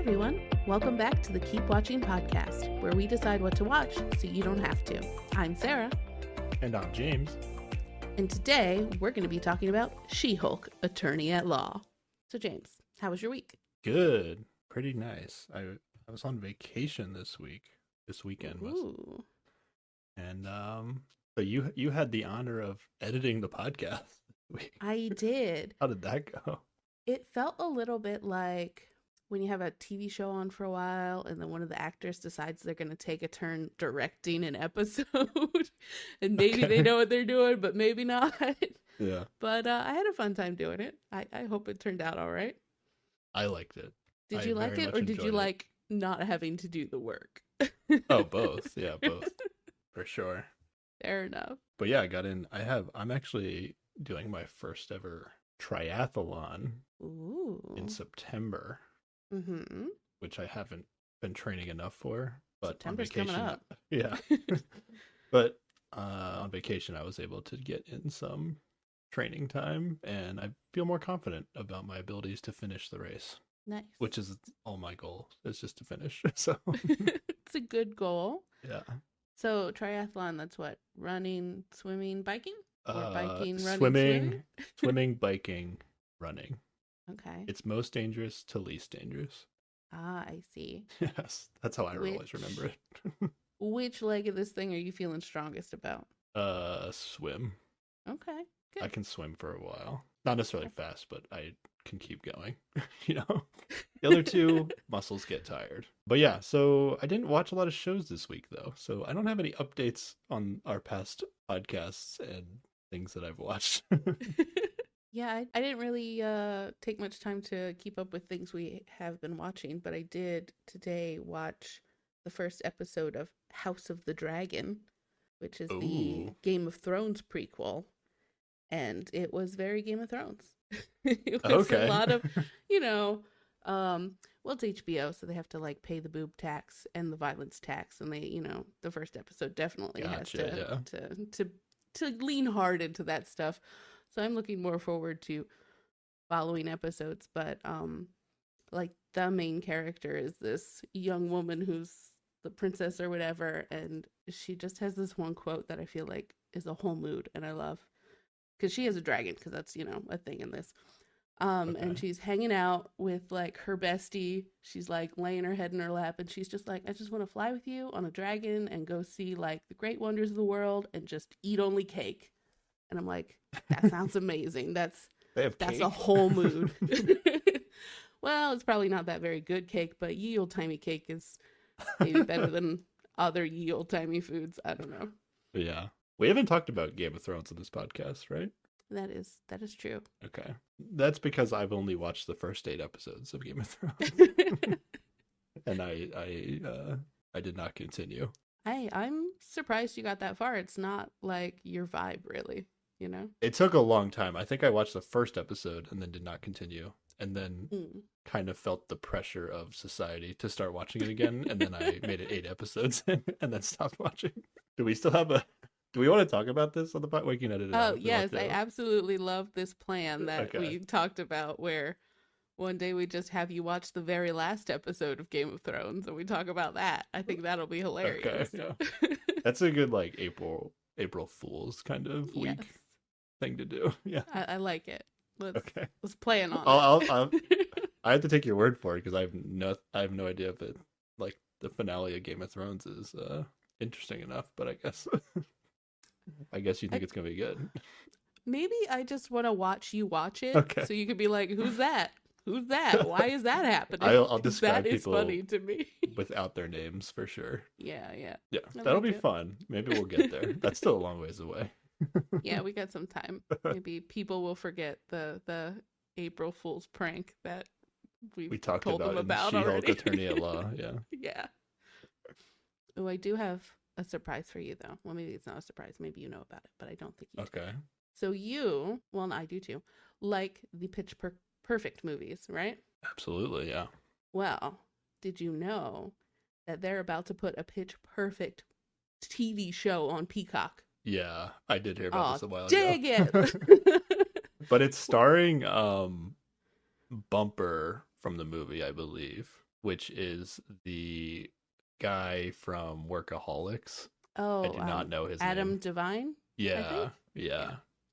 everyone. Welcome back to the Keep Watching podcast, where we decide what to watch so you don't have to. I'm Sarah. And I'm James. And today we're going to be talking about She-Hulk, Attorney at Law. So James, how was your week? Good. Pretty nice. I was on vacation this weekend. Ooh. And but you had the honor of editing the podcast this week. I did. How did that go? It felt a little bit like when you have a TV show on for a while and then one of the actors decides they're going to take a turn directing an episode and maybe they know what they're doing, but maybe not. Yeah. But I had a fun time doing it. I hope it turned out all right. I liked it. Did you like it, or did you like not having to do the work? Oh, both. Yeah, both. For sure. Fair enough. But yeah, I got in. I'm actually doing my first ever triathlon in September. Mm-hmm. Which I haven't been training enough for, but September's on vacation, coming up. Yeah. But on vacation, I was able to get in some training time, and I feel more confident about my abilities to finish the race. Nice. Which is all my goal, is just to finish. So it's a good goal. Yeah. So triathlon, that's what? Running, swimming, biking? Or biking, running, swimming, biking, running. Okay. It's most dangerous to least dangerous. Ah, I see. Yes, that's how I always remember it. Which leg of this thing are you feeling strongest about? Swim. Okay, good. I can swim for a while. Not necessarily fast, but I can keep going. The other two, muscles get tired. But yeah, so I didn't watch a lot of shows this week, though. So I don't have any updates on our past podcasts and things that I've watched. Yeah, I didn't really take much time to keep up with things we have been watching, but I did today watch the first episode of House of the Dragon, which is the Game of Thrones prequel, and it was very Game of Thrones. It was a lot of, well, it's HBO, so they have to like pay the boob tax and the violence tax, and they, the first episode definitely has to lean hard into that stuff. So I'm looking more forward to following episodes, but like the main character is this young woman who's the princess or whatever, and she just has this one quote that I feel like is a whole mood, and I love, because she has a dragon, because that's, a thing in this. And she's hanging out with like her bestie. She's like laying her head in her lap, and she's just like, I just want to fly with you on a dragon and go see like the great wonders of the world and just eat only cake. And I'm like, that sounds amazing. That's a whole mood. Well, it's probably not that very good cake, but ye old timey cake is maybe better than other ye old timey foods. I don't know. Yeah. We haven't talked about Game of Thrones in this podcast, right? That is true. Okay. That's because I've only watched the first 8 episodes of Game of Thrones. And I did not continue. I'm surprised you got that far. It's not like your vibe, really. It took a long time. I think I watched the first episode and then did not continue, and then kind of felt the pressure of society to start watching it again, and then I made it 8 episodes and then stopped watching. Do we want to talk about this on the podcast? We can edit it out. Oh yes, I absolutely love this plan that we talked about, where one day we just have you watch the very last episode of Game of Thrones and we talk about that. I think that'll be hilarious. Okay, yeah. That's a good like April Fool's kind of week thing to do. Yeah, I like it. Let's plan on it. I have to take your word for it, because I have no idea if it, like, the finale of Game of Thrones is interesting enough. But I guess you think it's gonna be good. Maybe I just want to watch you watch it, so you could be like, "Who's that? Who's that? Why is that happening?" I'll describe that people is funny to me without their names for sure. Yeah. That'll be fun. Maybe we'll get there. That's still a long ways away. Yeah, we got some time. Maybe people will forget the April Fool's prank that we talked told them about in She-Hulk, Attorney at Law. Yeah. Yeah. Oh, I do have a surprise for you, though. Well, maybe it's not a surprise. Maybe you know about it, but I don't think you do. Okay. So you, well, I do too, like the Pitch Perfect movies, right? Absolutely, yeah. Well, did you know that they're about to put a Pitch Perfect TV show on Peacock? Yeah, I did hear about this a while ago. Dang it! But it's starring Bumper from the movie, I believe. which is the guy from Workaholics. Oh, I do not know his Adam name. Devine? Yeah.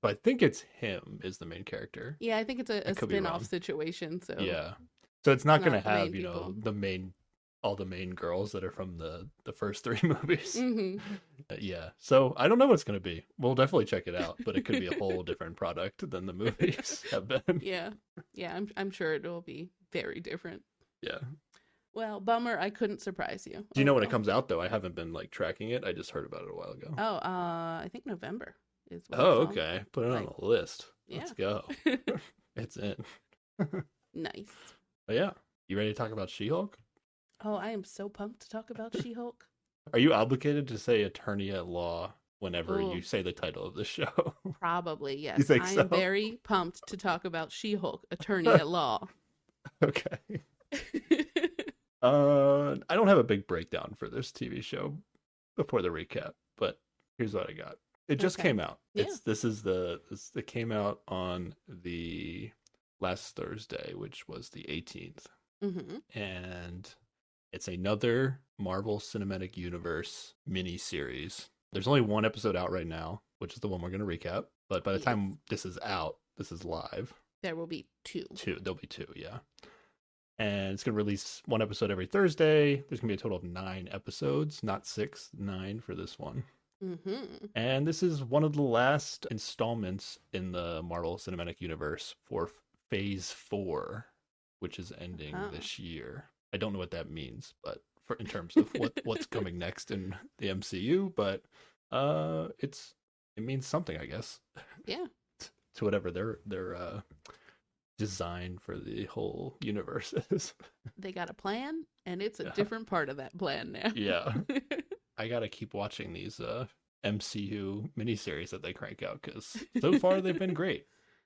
But I think it's him is the main character. Yeah, I think it's a spin-off situation. So yeah. So it's not going to have, people. all the main girls that are from the first 3 movies. Mm-hmm. Yeah. So I don't know what it's going to be. We'll definitely check it out, but it could be a whole different product than the movies have been. Yeah. I'm sure it will be very different. Yeah. Well, bummer, I couldn't surprise you. Do you know when it comes out though? I haven't been like tracking it. I just heard about it a while ago. Oh, I think November is what okay. Put it on the list. Yeah. Let's go. It's in. Nice. But yeah. You ready to talk about She-Hulk? Oh, I am so pumped to talk about She-Hulk. Are you obligated to say attorney at law whenever you say the title of the show? Probably, yes. You think I so? am very pumped to talk about She-Hulk, attorney at law. Okay. I don't have a big breakdown for this TV show before the recap, but here's what I got. It just came out. Yeah. It came out on the last Thursday, which was the 18th. Mm-hmm. And it's another Marvel Cinematic Universe mini-series. There's only 1 episode out right now, which is the one we're going to recap. But by the time this is out, this is live. There will be 2. There'll be 2, yeah. And it's going to release 1 episode every Thursday. There's going to be a total of 9 episodes, not 6, 9 for this one. Mm-hmm. And this is one of the last installments in the Marvel Cinematic Universe for Phase 4, which is ending this year. I don't know what that means, but in terms of what's coming next in the MCU, but it means something, I guess. Yeah. To whatever their design for the whole universe is. They got a plan, and it's a different part of that plan now. Yeah. I gotta keep watching these MCU miniseries that they crank out, because so far they've been great.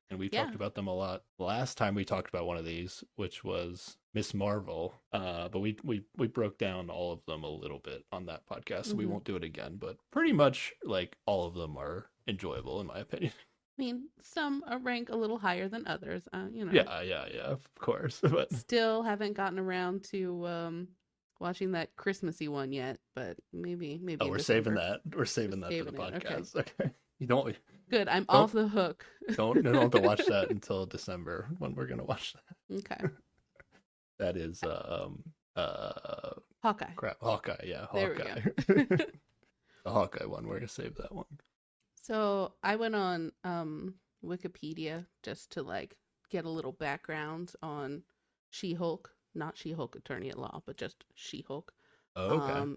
And we talked about them a lot last time we talked about one of these, which was Miss Marvel. But we broke down all of them a little bit on that podcast, so we won't do it again. But pretty much, like, all of them are enjoyable, in my opinion. I mean, some rank a little higher than others, Yeah, of course. But still haven't gotten around to watching that Christmassy one yet, but maybe. Oh, we're saving that. We're saving that for the podcast. Okay. You don't. Good. I'm off the hook. don't have to watch that until December when we're gonna watch that. Okay. That is Hawkeye. Crap. Hawkeye. Yeah. Hawkeye. There we go. The Hawkeye one. We're gonna save that one. So I went on Wikipedia just to like get a little background on She-Hulk, not She-Hulk Attorney at Law, but just She-Hulk. Oh, okay.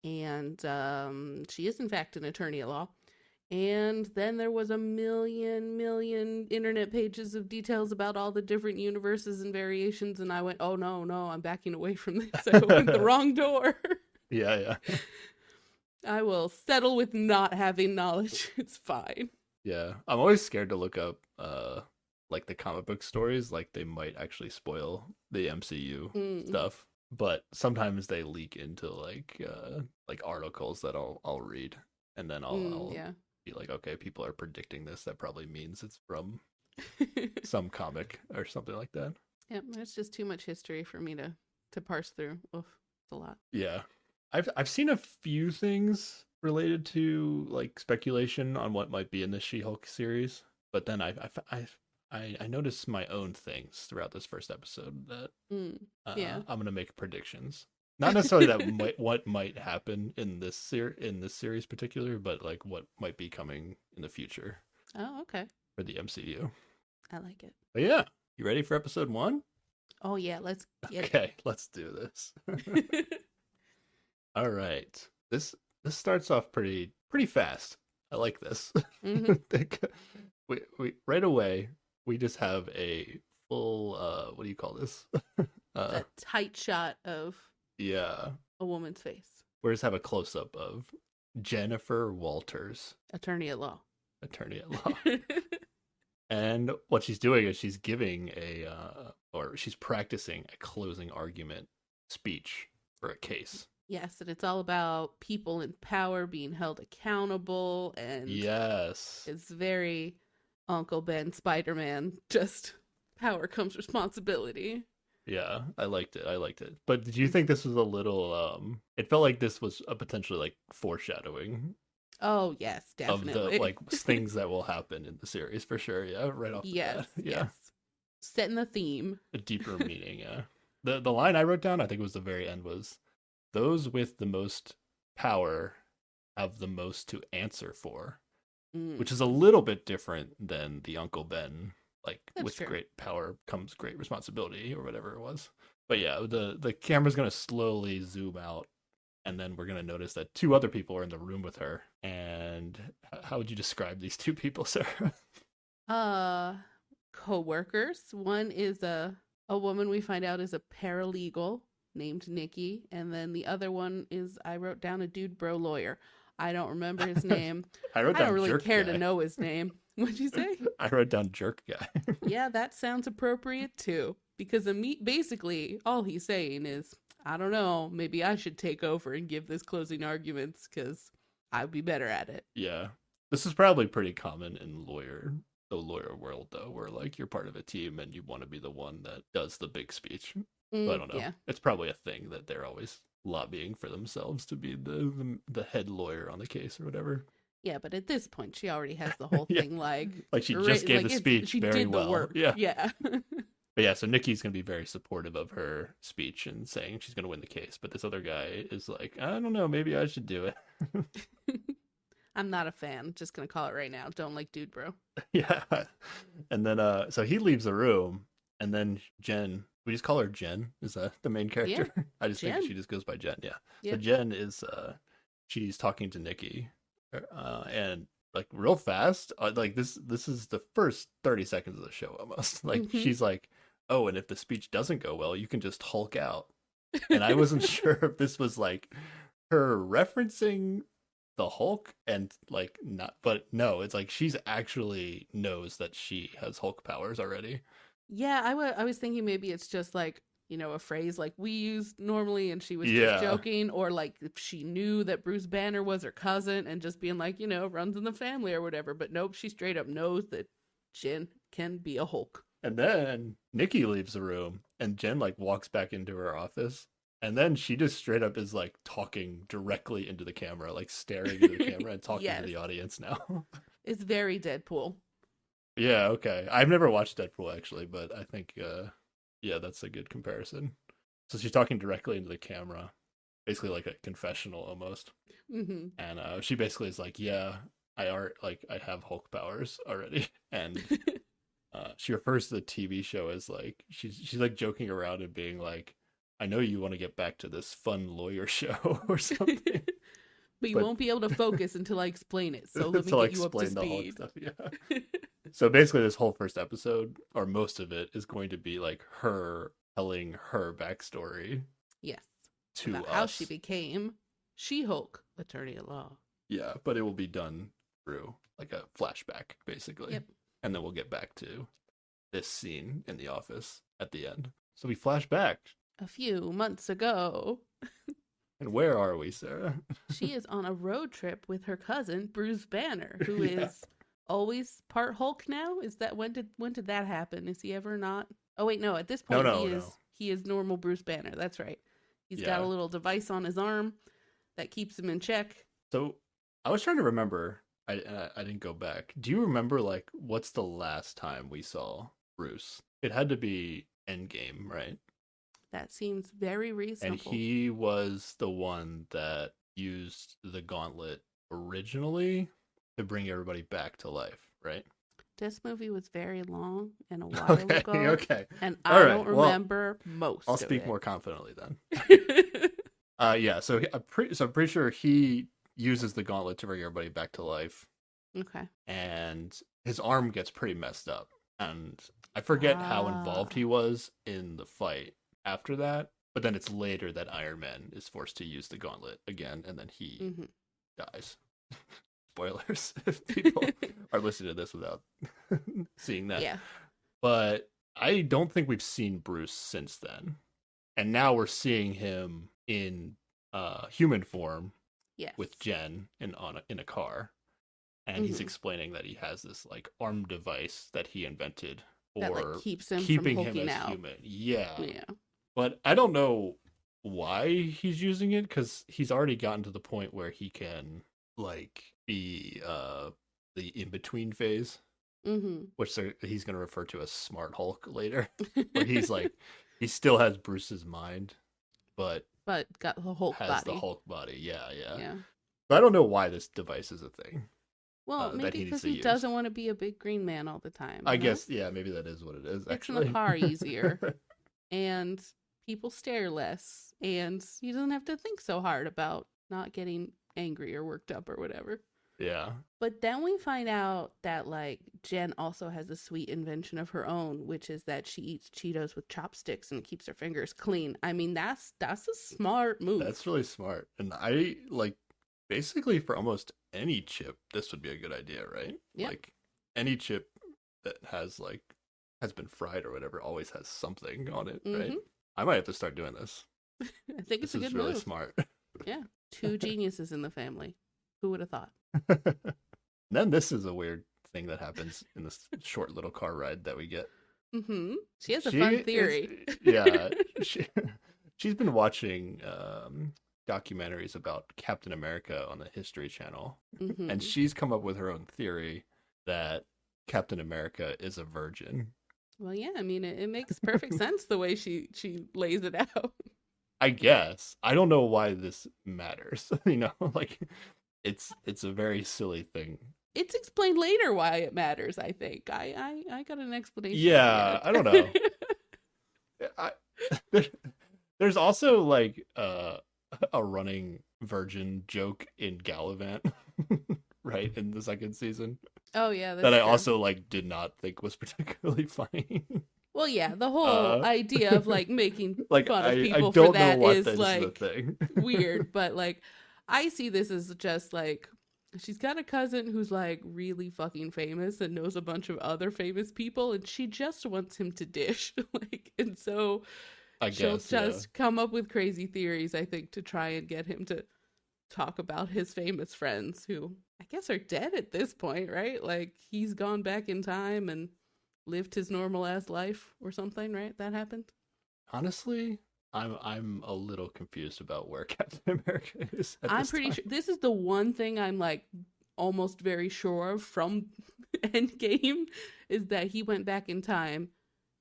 And she is in fact an attorney at law. And then there was a million internet pages of details about all the different universes and variations, and I went, oh no, I'm backing away from this. I opened the wrong door. Yeah. I will settle with not having knowledge. It's fine. Yeah. I'm always scared to look up like the comic book stories, like they might actually spoil the MCU stuff. But sometimes they leak into like articles that I'll read, and then I'll be like, okay, people are predicting this. That probably means it's from some comic or something like that. Yep, there's just too much history for me to parse through. Oof, it's a lot. Yeah. I've seen a few things related to like speculation on what might be in the She-Hulk series, but then I noticed my own things throughout this first episode that I'm gonna make predictions. Not necessarily that what might happen in this series particular, but like what might be coming in the future. Oh, okay. For the MCU. I like it. But yeah, you ready for episode 1? Oh yeah, let's get it. Okay, let's do this. All right. This starts off pretty fast. I like this. We right away we just have a full what do you call this? A tight shot of a woman's face. We just have a close up of Jennifer Walters, attorney at law. And what she's doing is she's giving she's practicing a closing argument speech for a case. Yes, and it's all about people in power being held accountable, and yes, it's very Uncle Ben Spider-Man, just power comes responsibility. Yeah, I liked it. But did you think this was a little it felt like this was a potentially like foreshadowing Oh, yes, of the definitely. like things that will happen in the series for sure. Yeah, right off the Yes, bat. Yeah. yes. Setting the theme. A deeper meaning, yeah. The line I wrote down, I think it was the very end, was those with the most power have the most to answer for, Mm, which is a little bit different than the Uncle Ben, like that's with true. great power comes great responsibility or whatever it was. But yeah, the camera's gonna slowly zoom out, and then we're gonna notice that two other people are in the room with her. And how would you describe these two people, Sarah? Uh, Co-workers. One is a woman we find out is a paralegal named Nikki, and then the other one is, I wrote down, a dude bro lawyer. I don't remember his name. I wrote I don't down really jerk care guy. to know his name. What'd you say? I wrote down jerk guy. Yeah, that sounds appropriate too. Because basically all he's saying is, I don't know, maybe I should take over and give this closing arguments because I'd be better at it. Yeah. This is probably pretty common in the lawyer world though, where like you're part of a team and you want to be the one that does the big speech. So I don't know. Yeah. It's probably a thing that they're always lobbying for themselves to be the head lawyer on the case or whatever. Yeah, but at this point, she already has the whole Yeah. thing like She just gave the speech she very did the well. work. Yeah. Yeah. But yeah, so Nikki's gonna be very supportive of her speech and saying she's gonna win the case. But this other guy is like, I don't know, maybe I should do it. I'm not a fan. Just gonna call it right now. Don't like dude bro. Yeah. And then so he leaves the room, and then Jen, we just call her Jen, is that the main character? Yeah, I just Jen. think she just goes by Jen, yeah. Yeah. So Jen is she's talking to Nikki, and like real fast, like this is the first 30 seconds of the show almost. Like she's like, "Oh, and if the speech doesn't go well, you can just Hulk out." And I wasn't sure if this was like her referencing the Hulk and like not, but no, it's like she's actually knows that she has Hulk powers already. Yeah, I was thinking maybe it's just like, a phrase like we use normally and she was Yeah. just joking, or like if she knew that Bruce Banner was her cousin and just being like, runs in the family or whatever. But nope, she straight up knows that Jen can be a Hulk. And then Nikki leaves the room and Jen like walks back into her office. And then she just straight up is like talking directly into the camera, like staring into the camera and talking Yes. to the audience now. It's very Deadpool. Yeah, okay. I've never watched Deadpool actually, but I think yeah, that's a good comparison. So she's talking directly into the camera, basically like a confessional almost. Mm-hmm. And she basically is like, "Yeah, I have Hulk powers already." And she refers to the TV show as like she's like joking around and being like, "I know you want to get back to this fun lawyer show or something." But you won't be able to focus until I explain it. So let me get you up to speed. Stuff, yeah. So basically, this whole first episode, or most of it, is going to be like her telling her backstory. Yes. To about us. how she became She-Hulk, attorney at law. Yeah, but it will be done through like a flashback, basically. Yep. And then we'll get back to this scene in the office at the end. So we flash back. A few months ago. And where are we, Sarah? She is on a road trip with her cousin, Bruce Banner, who is always part Hulk now. Is that when did that happen? Is he ever not? Oh wait, no, at this point he is normal Bruce Banner. That's right. He's got a little device on his arm that keeps him in check. So I was trying to remember. I didn't go back. Do you remember like what's the last time we saw Bruce? It had to be Endgame, right? That seems very reasonable. And he was the one that used the gauntlet originally to bring everybody back to life, right? This movie was very long and a while ago. Okay. And I don't remember most. I'll speak more confidently then. Yeah. So I'm pretty sure he uses the gauntlet to bring everybody back to life. Okay. And his arm gets pretty messed up, and I forget how involved he was in the fight after that. But then it's later that Iron Man is forced to use the gauntlet again, and then he dies. Spoilers if people are listening to this without seeing that. Yeah. But I don't think we've seen Bruce since then. And now we're seeing him in human form with Jen in a car. And he's explaining that he has this like arm device that he invented that like keeps him keeping from him hulking as out. human. Yeah. Yeah. But I don't know why he's using it, because he's already gotten to the point where he can like be the in-between phase, which he's going to refer to as Smart Hulk later, where he's like, he still has Bruce's mind, but got the Hulk has body. the Hulk body. Yeah. Yeah. But I don't know why this device is a thing. Well, maybe because he doesn't want to be a big green man all the time. I guess, yeah, maybe that is what it is, actually. It's in the car easier, and people stare less, and he doesn't have to think so hard about not getting angry or worked up or whatever. Yeah. But then we find out that, like, Jen also has a sweet invention of her own, which is that she eats Cheetos with chopsticks and keeps her fingers clean. I mean, that's a smart move. That's really smart. And I, like, basically for almost any chip, this would be a good idea, right? Yeah. Like, any chip that has been fried or whatever always has something on it, right? I might have to start doing this. I think it's a good move. This is really smart. Yeah. 2 geniuses in the family. Who would have thought? Then this is a weird thing that happens in this short little car ride that we get. She has a fun theory. She's been watching documentaries about Captain America on the History Channel, and she's come up with her own theory that Captain America is a virgin. Well, yeah, I mean, it makes perfect sense the way she lays it out. I guess. I don't know why this matters. Like, it's a very silly thing. It's explained later why it matters, I think. I got an explanation. Yeah, I don't know. There's also, like, a running virgin joke in Gallivant, right, in the second season. Oh, yeah. That I also, like, did not think was particularly funny. Well, yeah, the whole idea of, like, making like, fun of people for that is, like, weird. But, like, I see this as just, like, she's got a cousin who's, like, really fucking famous and knows a bunch of other famous people, and she just wants him to dish. Like, and so she'll just come up with crazy theories, I think, to try and get him to talk about his famous friends who I guess are dead at this point, right? Like, he's gone back in time and lived his normal ass life or something, right? That happened. Honestly, I'm a little confused about where Captain America is. I'm pretty sure this is the one thing I'm like almost very sure of from Endgame is that he went back in time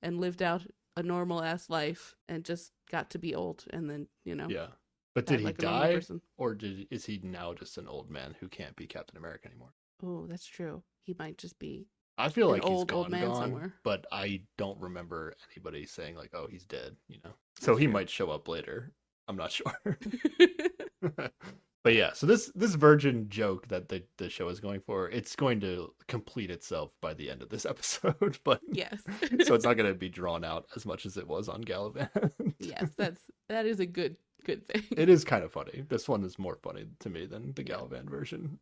and lived out a normal ass life and just got to be old, and then yeah. But did he die, or is he now just an old man who can't be Captain America anymore? Oh, that's true. He might just be. I feel like he's old man gone, somewhere. But I don't remember anybody saying, like, "Oh, he's dead." So he might show up later. I'm not sure. But yeah, so this virgin joke that the show is going for, it's going to complete itself by the end of this episode. But yes, so it's not going to be drawn out as much as it was on Gallivant. Yes, that is a good thing. It is kind of funny. This one is more funny to me than the Gallivant version.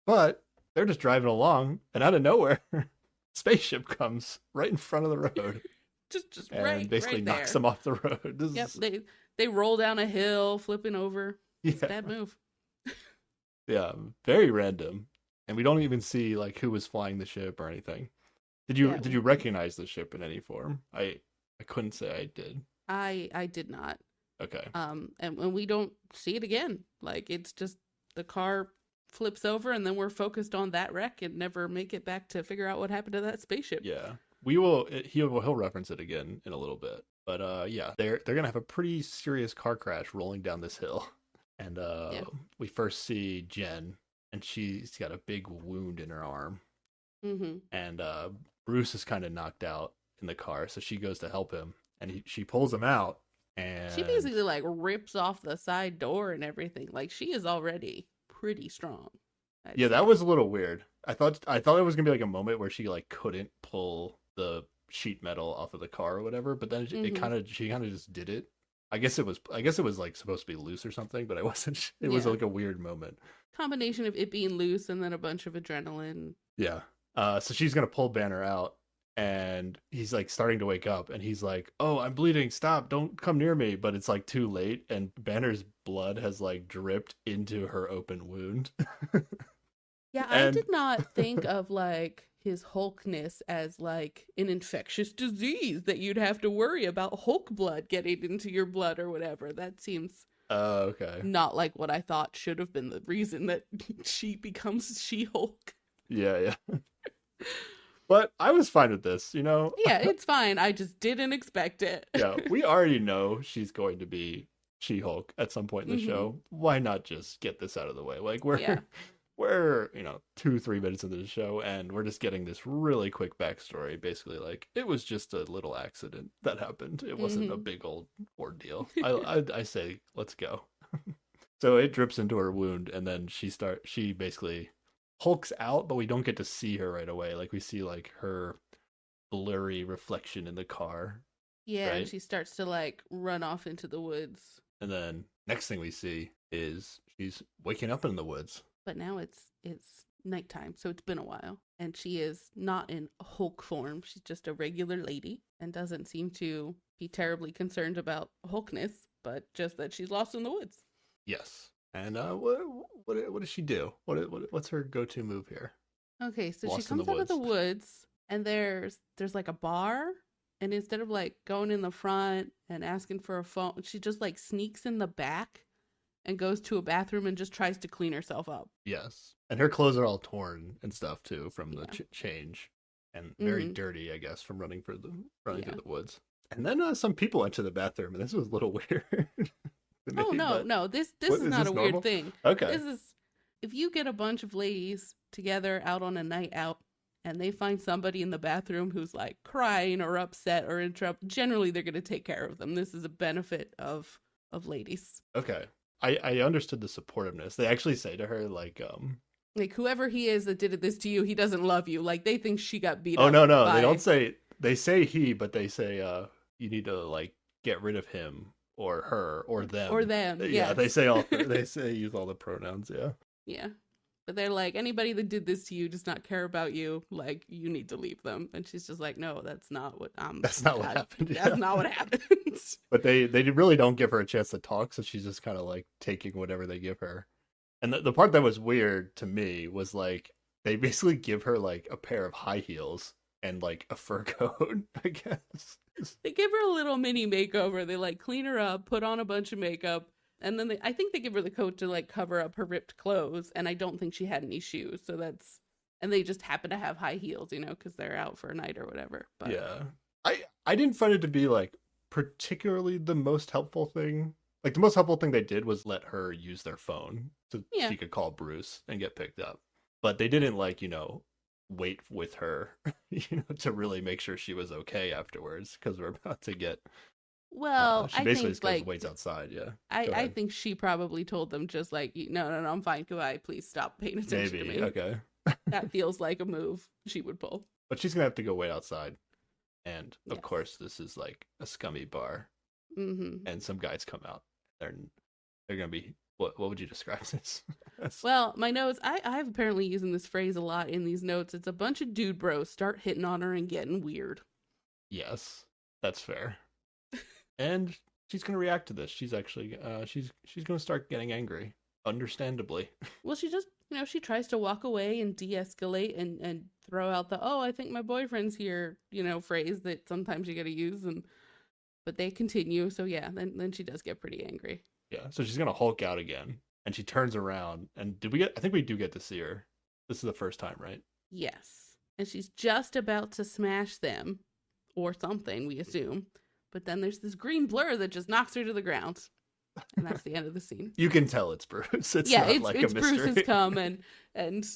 But they're just driving along, and out of nowhere, spaceship comes right in front of the road. just and right, basically right knocks there. them off the road. They roll down a hill, flipping over. It's a bad move. Yeah, very random, and we don't even see like who was flying the ship or anything. Did you recognize the ship in any form? I couldn't say I did. I did not. Okay. And we don't see it again. Like, it's just the car flips over, and then we're focused on that wreck and never make it back to figure out what happened to that spaceship. Yeah, we will. He'll reference it again in a little bit. But yeah, they're gonna have a pretty serious car crash rolling down this hill, and we first see Jen, and she's got a big wound in her arm, and Bruce is kind of knocked out in the car, so she goes to help him, and she pulls him out, and she basically like rips off the side door and everything. Like, she is already pretty strong. Yeah, that was a little weird. I thought it was gonna be like a moment where she like couldn't pull the sheet metal off of the car or whatever, but then she kind of just did it. I guess it was like supposed to be loose or something, but it wasn't. It was like a weird moment. Combination of it being loose and then a bunch of adrenaline. Yeah. So she's gonna pull Banner out, and he's like starting to wake up, and he's like, "Oh, I'm bleeding! Stop! Don't come near me!" But it's like too late, and Banner's blood has like dripped into her open wound. Yeah, I did not think of like his Hulkness as like an infectious disease that you'd have to worry about Hulk blood getting into your blood or whatever. That seems okay. not like what I thought should have been the reason that she becomes She-Hulk. Yeah. But I was fine with this, you know? Yeah, it's fine. I just didn't expect it. Yeah, we already know she's going to be She-Hulk at some point in the show. Why not just get this out of the way? Like, we're 2-3 minutes into the show, and we're just getting this really quick backstory. Basically, like, it was just a little accident that happened. It wasn't a big old ordeal. I say, let's go. So it drips into her wound, and then she basically hulks out, but we don't get to see her right away. Like, we see like her blurry reflection in the car. Yeah, right? And she starts to like run off into the woods. And then next thing we see is she's waking up in the woods. But now it's nighttime, so it's been a while. And she is not in Hulk form. She's just a regular lady and doesn't seem to be terribly concerned about Hulkness, but just that she's lost in the woods. Yes. And what does she do? What's her go-to move here? Okay, so she comes out of the woods, and there's like a bar, and instead of like going in the front and asking for a phone, she just like sneaks in the back and goes to a bathroom and just tries to clean herself up. Yes. And her clothes are all torn and stuff too from the change, and very dirty, I guess, from running through the woods. And then some people enter the bathroom, and this was a little weird. Oh, no. This is not a weird thing. Okay. This is, if you get a bunch of ladies together out on a night out and they find somebody in the bathroom who's like crying or upset or in trouble, generally they're going to take care of them. This is a benefit of ladies. Okay. I understood the supportiveness. They actually say to her like whoever he is that did this to you, he doesn't love you. Like they think she got beat up. Oh, no. By... They don't say, they say he, but they say you need to like get rid of him. Or her, or them. Or them, yeah. They say use all the pronouns, yeah. Yeah. But they're like, anybody that did this to you does not care about you. Like, you need to leave them. And she's just like, no, that's not what That's not what happened. That's not what happens. But they really don't give her a chance to talk, so she's just kind of like taking whatever they give her. And the part that was weird to me was like, they basically give her like a pair of high heels and like a fur coat, I guess. They give her a little mini makeover. They like clean her up, put on a bunch of makeup, and then I think they give her the coat to like cover up her ripped clothes. And I don't think she had any shoes, so and they just happen to have high heels, because they're out for a night or whatever. But yeah, I didn't find it to be like particularly the most helpful thing. Like the most helpful thing they did was let her use their phone so she could call Bruce and get picked up. But they didn't like wait with her to really make sure she was okay afterwards, because we're about to get she basically just goes waits outside. I think she probably told them just like, no, I'm fine, goodbye, please stop paying attention to me. Okay. That feels like a move she would pull. But she's gonna have to go wait outside, and of course this is like a scummy bar, and some guys come out. They're gonna be what would you describe this? Well, my notes, I've apparently using this phrase a lot in these notes. It's a bunch of dude bros start hitting on her and getting weird. Yes, that's fair. And she's going to react to this. She's actually, she's going to start getting angry, understandably. Well, she just, she tries to walk away and de-escalate and throw out the, I think my boyfriend's here, phrase that sometimes you got to use. But they continue. So yeah, then she does get pretty angry. Yeah, so she's going to Hulk out again, and she turns around, and I think we do get to see her. This is the first time, right? Yes. And she's just about to smash them, or something, we assume. But then there's this green blur that just knocks her to the ground. And that's the end of the scene. You can tell it's Bruce. It's not like a mystery. Bruce has come and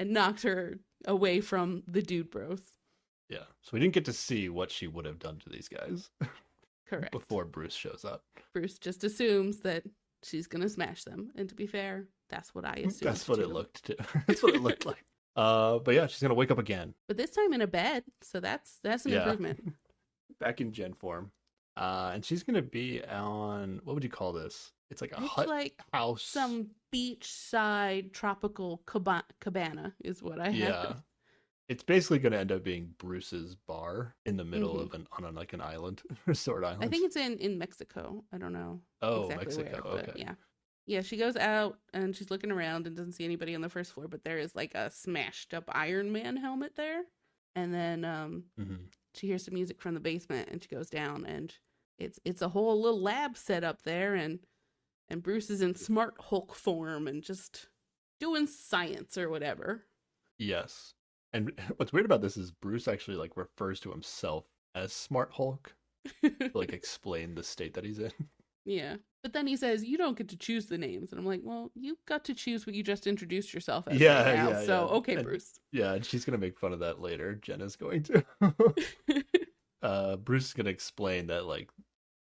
knocked her away from the dude bros. Yeah, so we didn't get to see what she would have done to these guys. Correct. Before Bruce shows up. Bruce just assumes that she's going to smash them. And to be fair, that's what I assumed. That's what it looked to. That's what it looked like. But yeah, she's going to wake up again. But this time in a bed. So that's an improvement. Back in Gen form. And she's going to be on, what would you call this? It's like a hut house. Some beachside tropical cabana is what I have. Yeah. It's basically going to end up being Bruce's bar in the middle of an island, resort island. I think it's in Mexico. I don't know. Oh, exactly Mexico. Where, okay. Yeah. Yeah, she goes out and she's looking around and doesn't see anybody on the first floor, but there is like a smashed up Iron Man helmet there. And then she hears some music from the basement and she goes down and it's a whole little lab set up there, and Bruce is in Smart Hulk form and just doing science or whatever. Yes. And what's weird about this is Bruce actually like refers to himself as Smart Hulk to like explain the state that he's in. Yeah. But then he says, you don't get to choose the names. And I'm like, well, you got to choose what you just introduced yourself as right now. Yeah, so, okay, and, Bruce. Yeah, and she's going to make fun of that later. Jenna's going to. Bruce is going to explain that, like,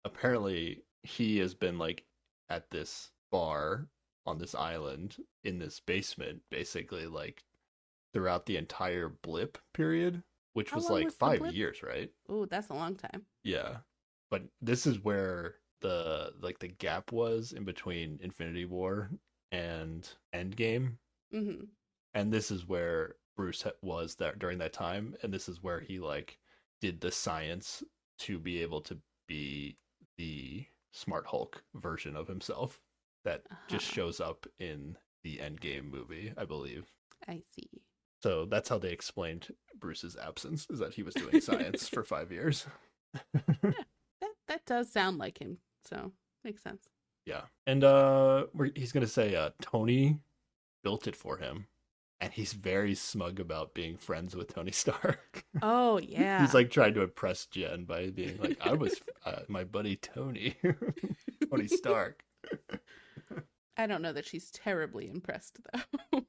apparently he has been, like, at this bar on this island in this basement, basically, like, throughout the entire blip period, which was, like, 5 years, right? Oh, that's a long time. Yeah. But this is where the gap was in between Infinity War and Endgame. Mm-hmm. And this is where Bruce was that during that time, and this is where he like did the science to be able to be the Smart Hulk version of himself that just shows up in the Endgame movie, I believe. I see. So that's how they explained Bruce's absence, is that he was doing science for 5 years. Yeah, that does sound like him. So makes sense. Yeah. And he's going to say Tony built it for him. And he's very smug about being friends with Tony Stark. Oh, yeah. He's like trying to impress Jen by being like, I was my buddy Tony. Tony Stark. I don't know that she's terribly impressed, though.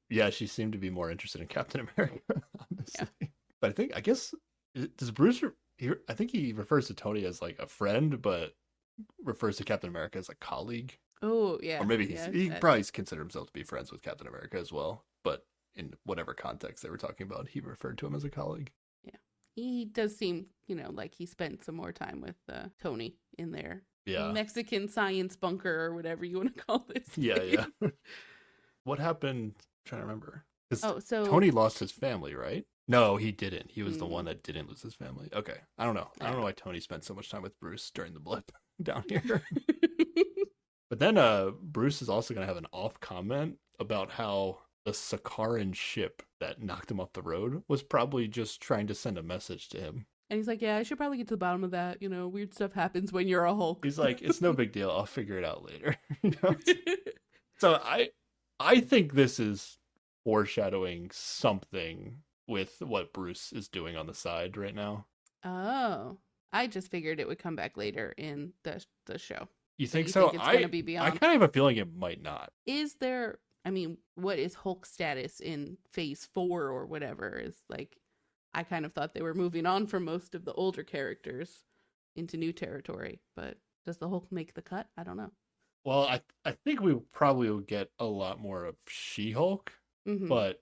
Yeah, she seemed to be more interested in Captain America, honestly. Yeah. But I guess, does Bruce, I think he refers to Tony as like a friend, but refers to Captain America as a colleague. Oh, yeah. Or maybe he probably considered himself to be friends with Captain America as well. But in whatever context they were talking about, he referred to him as a colleague. Yeah. He does seem, like he spent some more time with Tony in their Mexican science bunker or whatever you want to call this. Yeah. What happened? I'm trying to remember. So Tony lost his family, right? No, he didn't. He was the one that didn't lose his family. Okay. I don't know. I don't know why Tony spent so much time with Bruce during the blip down here. But then Bruce is also going to have an off comment about how the Sakaran ship that knocked him off the road was probably just trying to send a message to him. And he's like, yeah, I should probably get to the bottom of that. Weird stuff happens when you're a Hulk. He's like, it's no big deal. I'll figure it out later. So I think this is foreshadowing something with what Bruce is doing on the side right now. Oh, I just figured it would come back later in the show. You think so? Think it's going to be beyond? I kind of have a feeling it might not. Is there, what is Hulk's status in phase 4 or whatever? Is like, I kind of thought they were moving on from most of the older characters into new territory, but does the Hulk make the cut? I don't know. Well, I think we probably will get a lot more of She-Hulk, but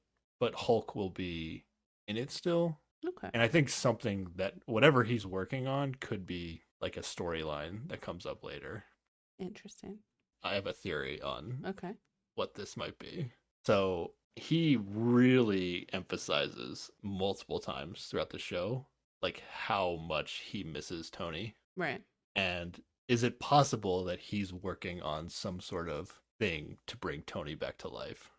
Hulk will be in it still. Okay. And I think something that whatever he's working on could be like a storyline that comes up later. Interesting. I have a theory on okay. what this might be. So he really emphasizes multiple times throughout the show, like how much he misses Tony. Right. And is it possible that he's working on some sort of thing to bring Tony back to life?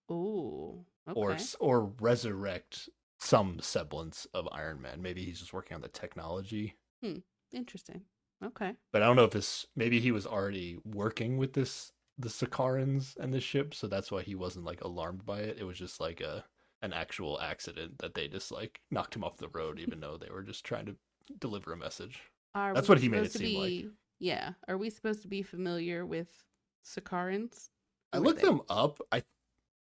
Ooh. Okay. Or resurrect some semblance of Iron Man. Maybe he's just working on the technology. Interesting. Okay. But I don't know if maybe he was already working with the Sakarans and the ship, so that's why he wasn't like alarmed by it. It was just like an actual accident that they just like knocked him off the road, even though they were just trying to deliver a message. That's what he made it seem like. Yeah. Are we supposed to be familiar with Sakarans? I looked them up.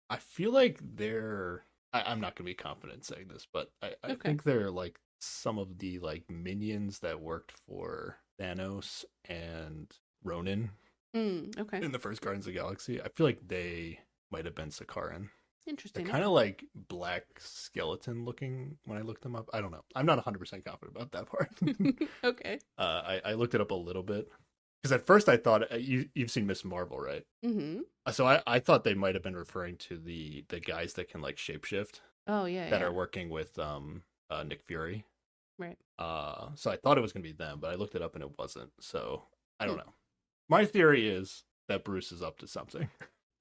I feel like they're... I'm not going to be confident saying this, but I think they're like some of the like minions that worked for Thanos and Ronan in the first Guardians of the Galaxy. I feel like they might have been Sakaran. Interesting. They're kind of like black skeleton looking when I looked them up. I don't know. I'm not 100% confident about that part. Okay. I looked it up a little bit. Because at first I thought, you've seen Miss Marvel, right? Mm-hmm. So I thought they might have been referring to the guys that can like shapeshift. Oh, yeah. That are working with Nick Fury. Right. So I thought it was going to be them, but I looked it up and it wasn't. So I don't know. My theory is that Bruce is up to something.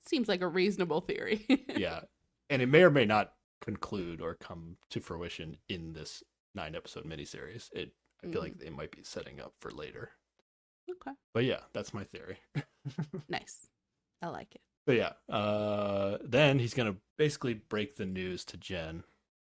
Seems like a reasonable theory. Yeah. And it may or may not conclude or come to fruition in this 9-episode miniseries. I feel like they might be setting up for later. Okay. But yeah, that's my theory. Nice. I like it. But yeah, then he's going to basically break the news to Jen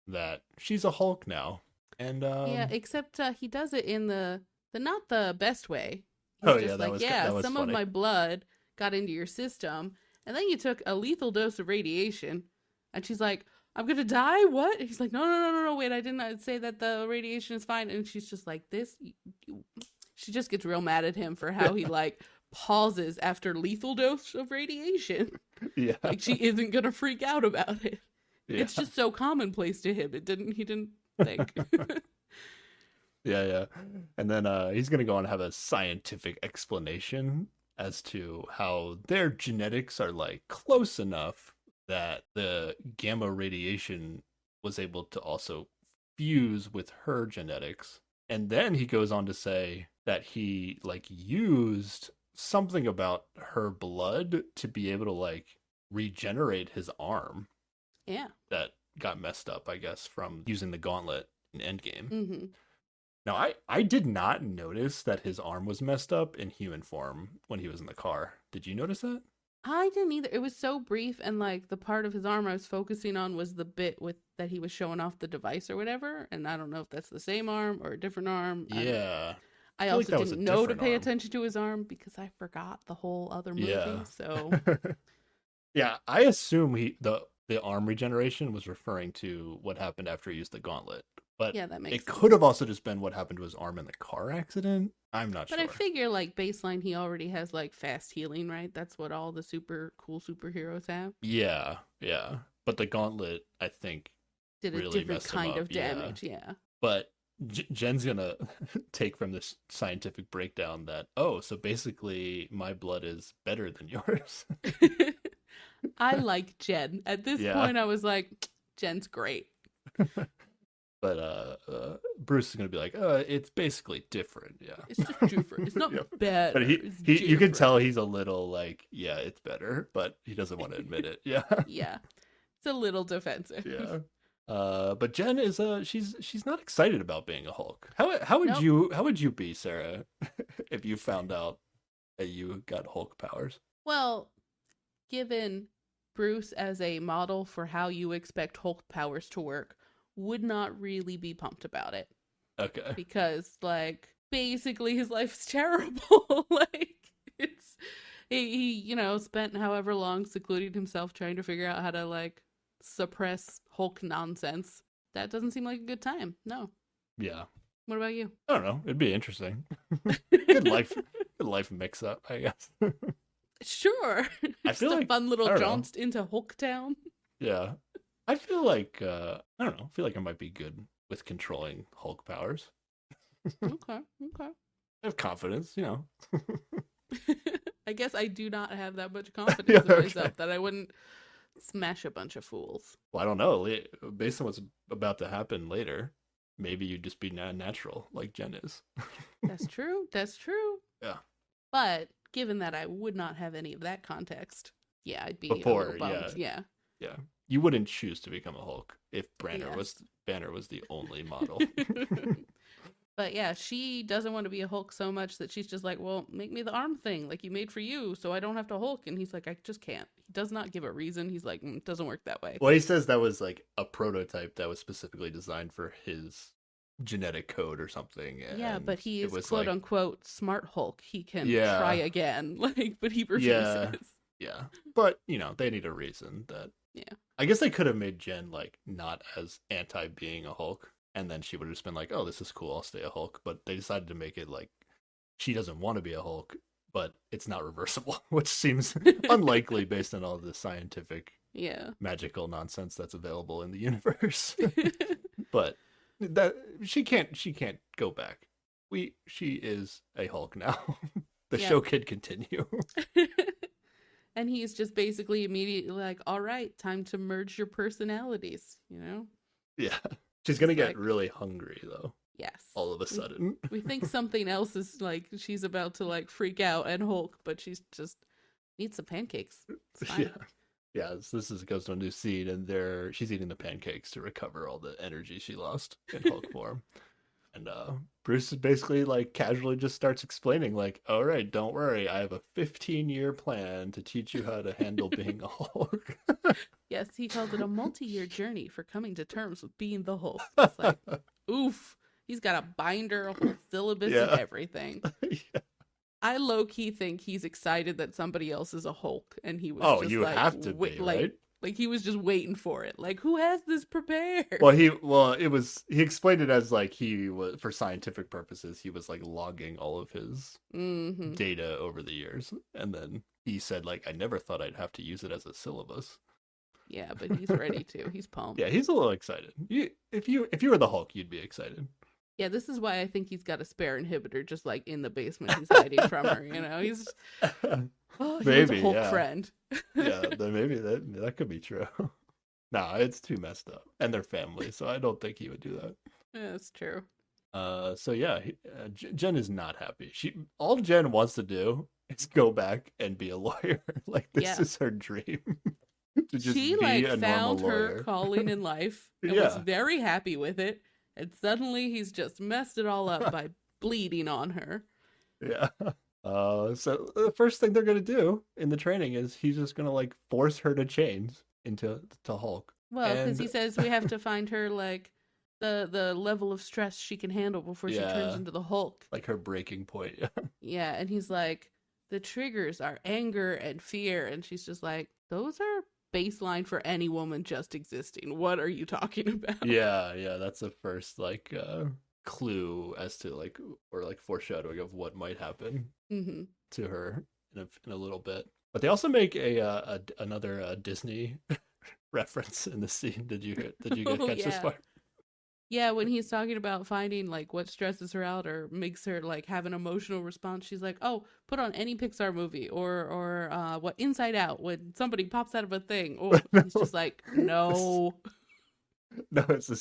that she's a Hulk now. And yeah, except he does it in the not the best way. He's just that was some funny. of my blood got into your system, and then you took a lethal dose of radiation. And she's like, I'm gonna die? What? And he's like, no, wait, I didn't say that the radiation is fine. And she's just like, she just gets real mad at him for how he like pauses after lethal dose of radiation. Yeah. Like she isn't gonna freak out about it. Yeah. It's just so commonplace to him. He didn't think. Yeah. And then he's gonna go on and have a scientific explanation as to how their genetics are like close enough that the gamma radiation was able to also fuse with her genetics. And then he goes on to say that he like used something about her blood to be able to like regenerate his arm. Yeah. That got messed up, I guess, from using the gauntlet in Endgame. Mm-hmm. Now, I did not notice that his arm was messed up in human form when he was in the car. Did you notice that? I didn't either. It was so brief, and like the part of his arm I was focusing on was the bit with that he was showing off the device or whatever, and I don't know if that's the same arm or a different arm. Yeah. I also didn't know to pay attention to his arm because I forgot the whole other movie. Yeah. So yeah, I assume the arm regeneration was referring to what happened after he used the gauntlet. But yeah, that makes sense. Could have also just been what happened to his arm in the car accident. I'm not sure. But I figure like baseline he already has like fast healing, right? That's what all the super cool superheroes have. Yeah. But the gauntlet, I think, did really a different kind of damage, yeah. But Jen's gonna take from this scientific breakdown that, so basically my blood is better than yours. I like Jen. At this point, I was like, Jen's great. But Bruce is gonna be like, it's basically different, yeah. It's just different. It's not better. But you can tell he's a little like, yeah, it's better, but he doesn't want to admit it. Yeah. Yeah. It's a little defensive. Yeah. But Jen is she's not excited about being a Hulk. How would you be, Sarah, if you found out that you got Hulk powers? Well, given Bruce as a model for how you expect Hulk powers to work, would not really be pumped about it. Okay. Because like basically his life is terrible. Like he spent however long secluding himself trying to figure out how to like suppress Hulk nonsense. That doesn't seem like a good time. No. Yeah. What about you? I don't know. It'd be interesting. Good life mix up, I guess. Sure. I feel like a fun little jaunt into Hulktown. Yeah. I feel like I don't know. I feel like I might be good with controlling Hulk powers. Okay. I have confidence, I guess I do not have that much confidence in myself that I wouldn't smash a bunch of fools. Well, I don't know. Based on what's about to happen later, maybe you'd just be natural like Jen is. That's true. Yeah. But given that I would not have any of that context, yeah, I'd be a little bummed. Yeah. You wouldn't choose to become a Hulk if Banner was the only model. But yeah, she doesn't want to be a Hulk so much that she's just like, well, make me the arm thing like you made for you so I don't have to Hulk. And he's like, I just can't. He does not give a reason. He's like, it doesn't work that way. Well, he says that was like a prototype that was specifically designed for his genetic code or something. Yeah, but he is quote unquote smart Hulk. He can try again. But he refuses. Yeah. But, they need a reason that. Yeah. I guess they could have made Jen like not as anti being a Hulk. And then she would have just been like, oh, this is cool, I'll stay a Hulk. But they decided to make it like she doesn't want to be a Hulk, but it's not reversible, which seems unlikely based on all the scientific, magical nonsense that's available in the universe. But that she can't go back. She is a Hulk now. The show can continue. And he's just basically immediately like, all right, time to merge your personalities, Yeah. She's going to get really hungry, though. Yes. All of a sudden. We think something else is like, she's about to like freak out and Hulk, but she's just Eat some pancakes. It's fine. Yeah, so this goes to a new scene, and she's eating the pancakes to recover all the energy she lost in Hulk form. And Bruce is basically like casually just starts explaining, like, all right, don't worry, I have a 15-year plan to teach you how to handle being a Hulk. Yes, he called it a multi-year journey for coming to terms with being the Hulk. It's like, oof. He's got a binder, a whole syllabus, and everything. Yeah. I low-key think he's excited that somebody else is a Hulk, and he was just like, have to be, right? Like he was just waiting for it. Like, who has this prepared? He explained it as like he was, for scientific purposes, he was like logging all of his data over the years, and then he said like, I never thought I'd have to use it as a syllabus. Yeah, but he's ready to. He's pumped. Yeah, he's a little excited. If you were the Hulk, you'd be excited. Yeah, this is why I think he's got a spare inhibitor just like in the basement. He's hiding from her, you know? He's maybe a Hulk friend. Yeah, then maybe that could be true. Nah, it's too messed up. And their family, so I don't think he would do that. Yeah, that's true. So yeah, Jen is not happy. All Jen wants to do is go back and be a lawyer. Like, this is her dream. To just she be a found her lawyer. Calling in life and was very happy with it. And suddenly he's just messed it all up by bleeding on her. Yeah. So the first thing they're gonna do in the training is he's just gonna like force her to change into Hulk. Well, because he says we have to find her like the level of stress she can handle before she turns into the Hulk. Like her breaking point. Yeah, and he's like, the triggers are anger and fear, and she's just like, those are baseline for any woman just existing. What are you talking about? Yeah, that's the first like clue as to like, or like foreshadowing of what might happen to her in a little bit. But they also make another Disney reference in the scene. Did you catch this part? Yeah, when he's talking about finding like what stresses her out or makes her like have an emotional response, she's like, "Oh, put on any Pixar movie or what Inside Out when somebody pops out of a thing." Oh, he's just like, "No." No, it's the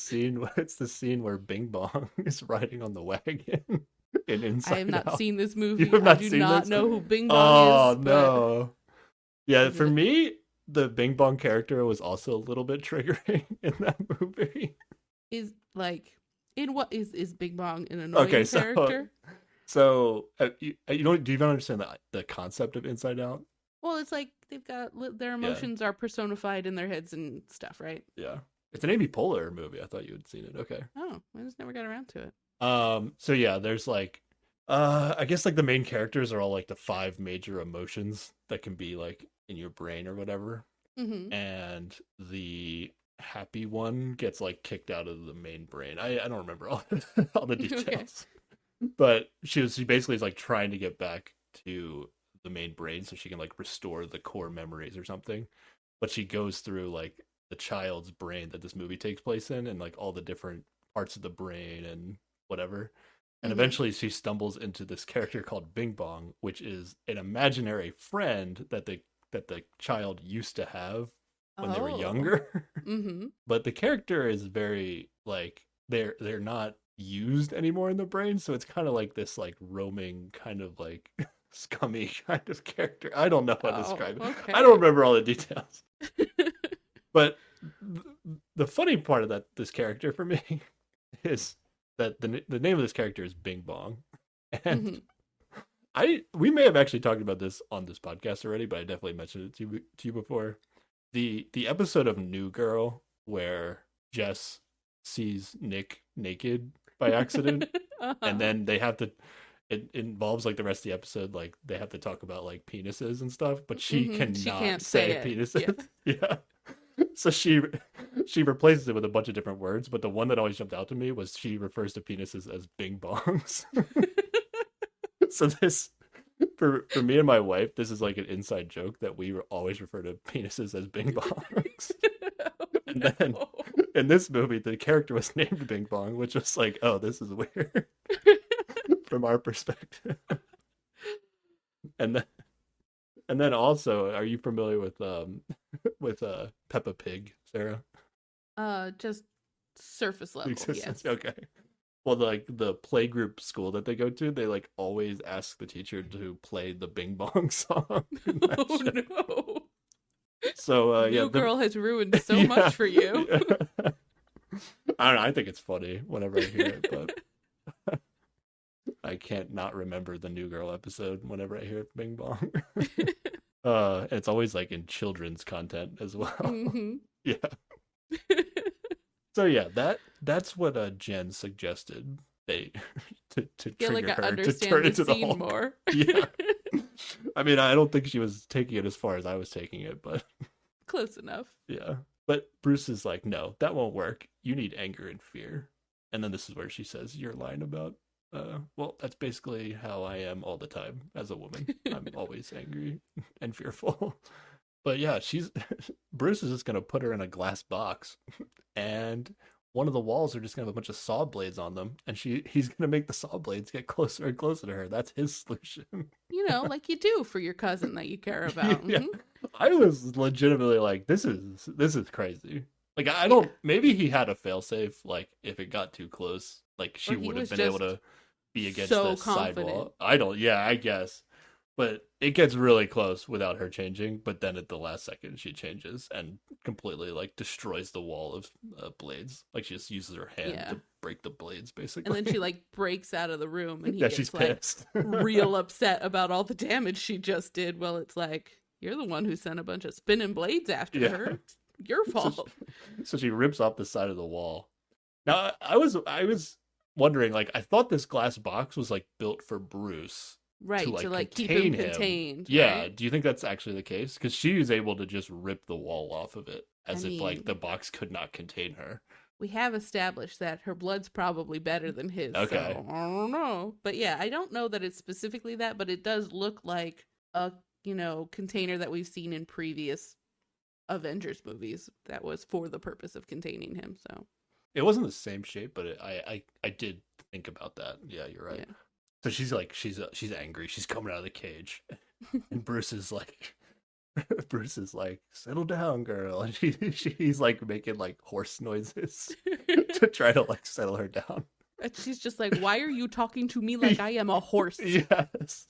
scene where Bing Bong is riding on the wagon in Inside Out. I have not seen this movie. I do not know who Bing Bong is. Oh no! Yeah, for me, the Bing Bong character was also a little bit triggering in that movie. Is like, in what is Bing Bong an annoying character? So do you even understand the concept of Inside Out? Well, it's like they've got their emotions are personified in their heads and stuff, right? Yeah, it's an Amy Poehler movie. I thought you had seen it. Okay. Oh, I just never got around to it. So yeah, there's like, I guess like the main characters are all like the 5 major emotions that can be like in your brain or whatever, and the happy one gets like kicked out of the main brain. I don't remember all the details. Okay. But she basically is like trying to get back to the main brain so she can like restore the core memories or something. But she goes through like the child's brain that this movie takes place in, and like all the different parts of the brain and whatever. And eventually she stumbles into this character called Bing Bong, which is an imaginary friend that the child used to have when they were younger. But the character is very like, they're not used anymore in the brain, so it's kind of like this like roaming kind of like scummy kind of character. I don't know how to describe it. Okay. I don't remember all the details. But the funny part of this character for me is that the name of this character is Bing Bong, and we may have actually talked about this on this podcast already, but I definitely mentioned it to you before. The episode of New Girl where Jess sees Nick naked by accident, and then they have to. It involves like the rest of the episode, like they have to talk about like penises and stuff, but she can't say penises. Yeah. So she replaces it with a bunch of different words, but the one that always jumped out to me was she refers to penises as Bing Bongs. So this, for me and my wife, this is like an inside joke that we always refer to penises as Bing Bongs. And then in this movie, the character was named Bing Bong, which was like, oh, this is weird from our perspective. And then also, are you familiar with Peppa Pig, Sarah? Just surface level. Yes. Okay. Well, like the playgroup school that they go to, they like always ask the teacher to play the Bing Bong song. Oh no. So yeah, New Girl has ruined so yeah, much for you. Yeah. I don't know. I think it's funny whenever I hear it, but I can't not remember the New Girl episode whenever I hear Bing Bong. It's always like in children's content as well. Mm-hmm. Yeah. So yeah, that's what Jen suggested they to trigger like I her to turn into the Hulk. More. Yeah. I mean, I don't think she was taking it as far as I was taking it, but close enough. Yeah. But Bruce is like, no, that won't work. You need anger and fear. And then this is where she says your line about, well, that's basically how I am all the time as a woman. I'm always angry and fearful. But yeah, Bruce is just going to put her in a glass box, and one of the walls are just going to have a bunch of saw blades on them, and he's going to make the saw blades get closer and closer to her. That's his solution. Like you do for your cousin that you care about. Yeah. Mm-hmm. I was legitimately like, this is crazy. Like, I don't, maybe he had a failsafe, like, if it got too close, like, she would have been able to be against the sidewall. I guess. But it gets really close without her changing, but then at the last second she changes and completely like destroys the wall of blades. Like she just uses her hand to break the blades, basically. And then she like breaks out of the room, and he gets she's pissed. Real upset about all the damage she just did. Well, it's like, you're the one who sent a bunch of spinning blades after her. It's your fault. So she rips off the side of the wall. Now I was wondering, like, I thought this glass box was like built for Bruce. Right, to like keep him contained. Yeah, right? Do you think that's actually the case? Because she was able to just rip the wall off of it as if like the box could not contain her. We have established that her blood's probably better than his. Okay. So I don't know. But yeah, I don't know that it's specifically that, but it does look like a, container that we've seen in previous Avengers movies that was for the purpose of containing him. So it wasn't the same shape, but I did think about that. Yeah, you're right. Yeah. So she's like, she's angry. She's coming out of the cage, and Bruce is like, settle down, girl. And he's like making like horse noises to try to like settle her down. And she's just like, why are you talking to me like I am a horse? Yes.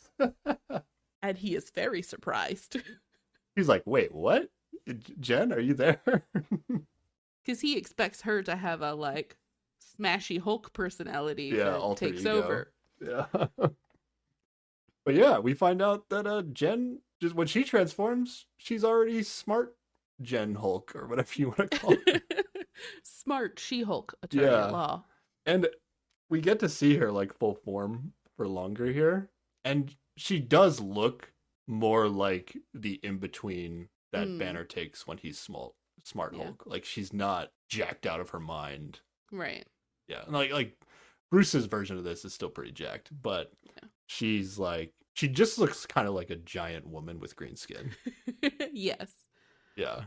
And he is very surprised. He's like, wait, what? Jen, are you there? Because he expects her to have a like smashy Hulk personality that takes ego. over. Yeah. But yeah, we find out that Jen, just when she transforms, she's already smart Jen Hulk, or whatever you want to call it. Smart She-Hulk, attorney at law. And we get to see her like full form for longer here, and she does look more like the in-between that Banner takes when he's smart Hulk. Like she's not jacked out of her mind. Right. Yeah. Like Bruce's version of this is still pretty jacked, but she's like, she just looks kind of like a giant woman with green skin. Yes. Yeah.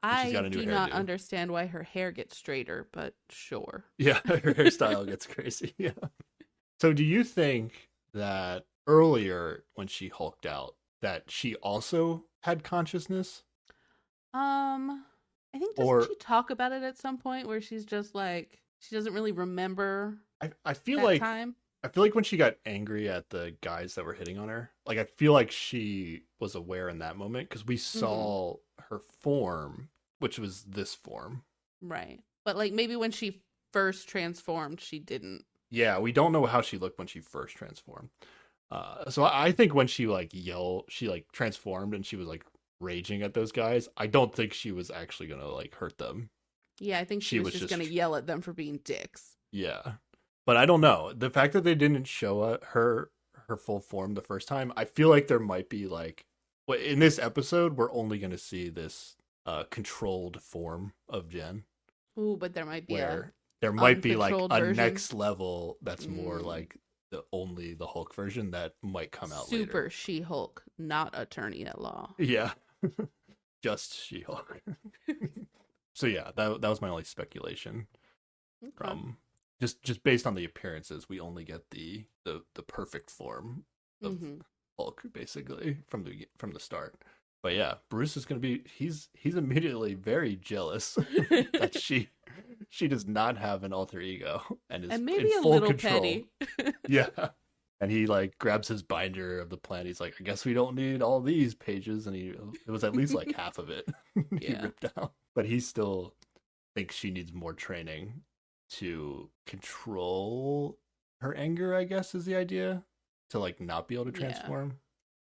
I do not understand why her hair gets straighter, but sure. Yeah, her hairstyle gets crazy. Yeah. So do you think that earlier when she hulked out that she also had consciousness? I think doesn't she talk about it at some point where she's just like, she doesn't really remember I feel that like time? I feel like when she got angry at the guys that were hitting on her, like I feel like she was aware in that moment because we saw her form, which was this form. Right. But like maybe when she first transformed, she didn't. Yeah, we don't know how she looked when she first transformed. So I think when she transformed and she was like raging at those guys, I don't think she was actually gonna like hurt them. Yeah, I think she was just gonna yell at them for being dicks. Yeah. But I don't know. The fact that they didn't show her full form the first time, I feel like there might be like, in this episode, we're only going to see this controlled form of Jen. Ooh, but there might be like a version. Next level that's more like the Hulk version that might come out later. Super She-Hulk, not attorney at law. Yeah. Just She-Hulk. So yeah, that was my only speculation. Okay. Just based on the appearances, we only get the perfect form of Hulk basically from the start. But yeah, Bruce is gonna be he's immediately very jealous that she she does not have an alter ego and is and maybe in a full little control. petty. Yeah. And he like grabs his binder of the plan. He's like, I guess we don't need all these pages. And it was at least like half of it he ripped out. But he still thinks she needs more training to control her anger, I guess, is the idea. To like not be able to transform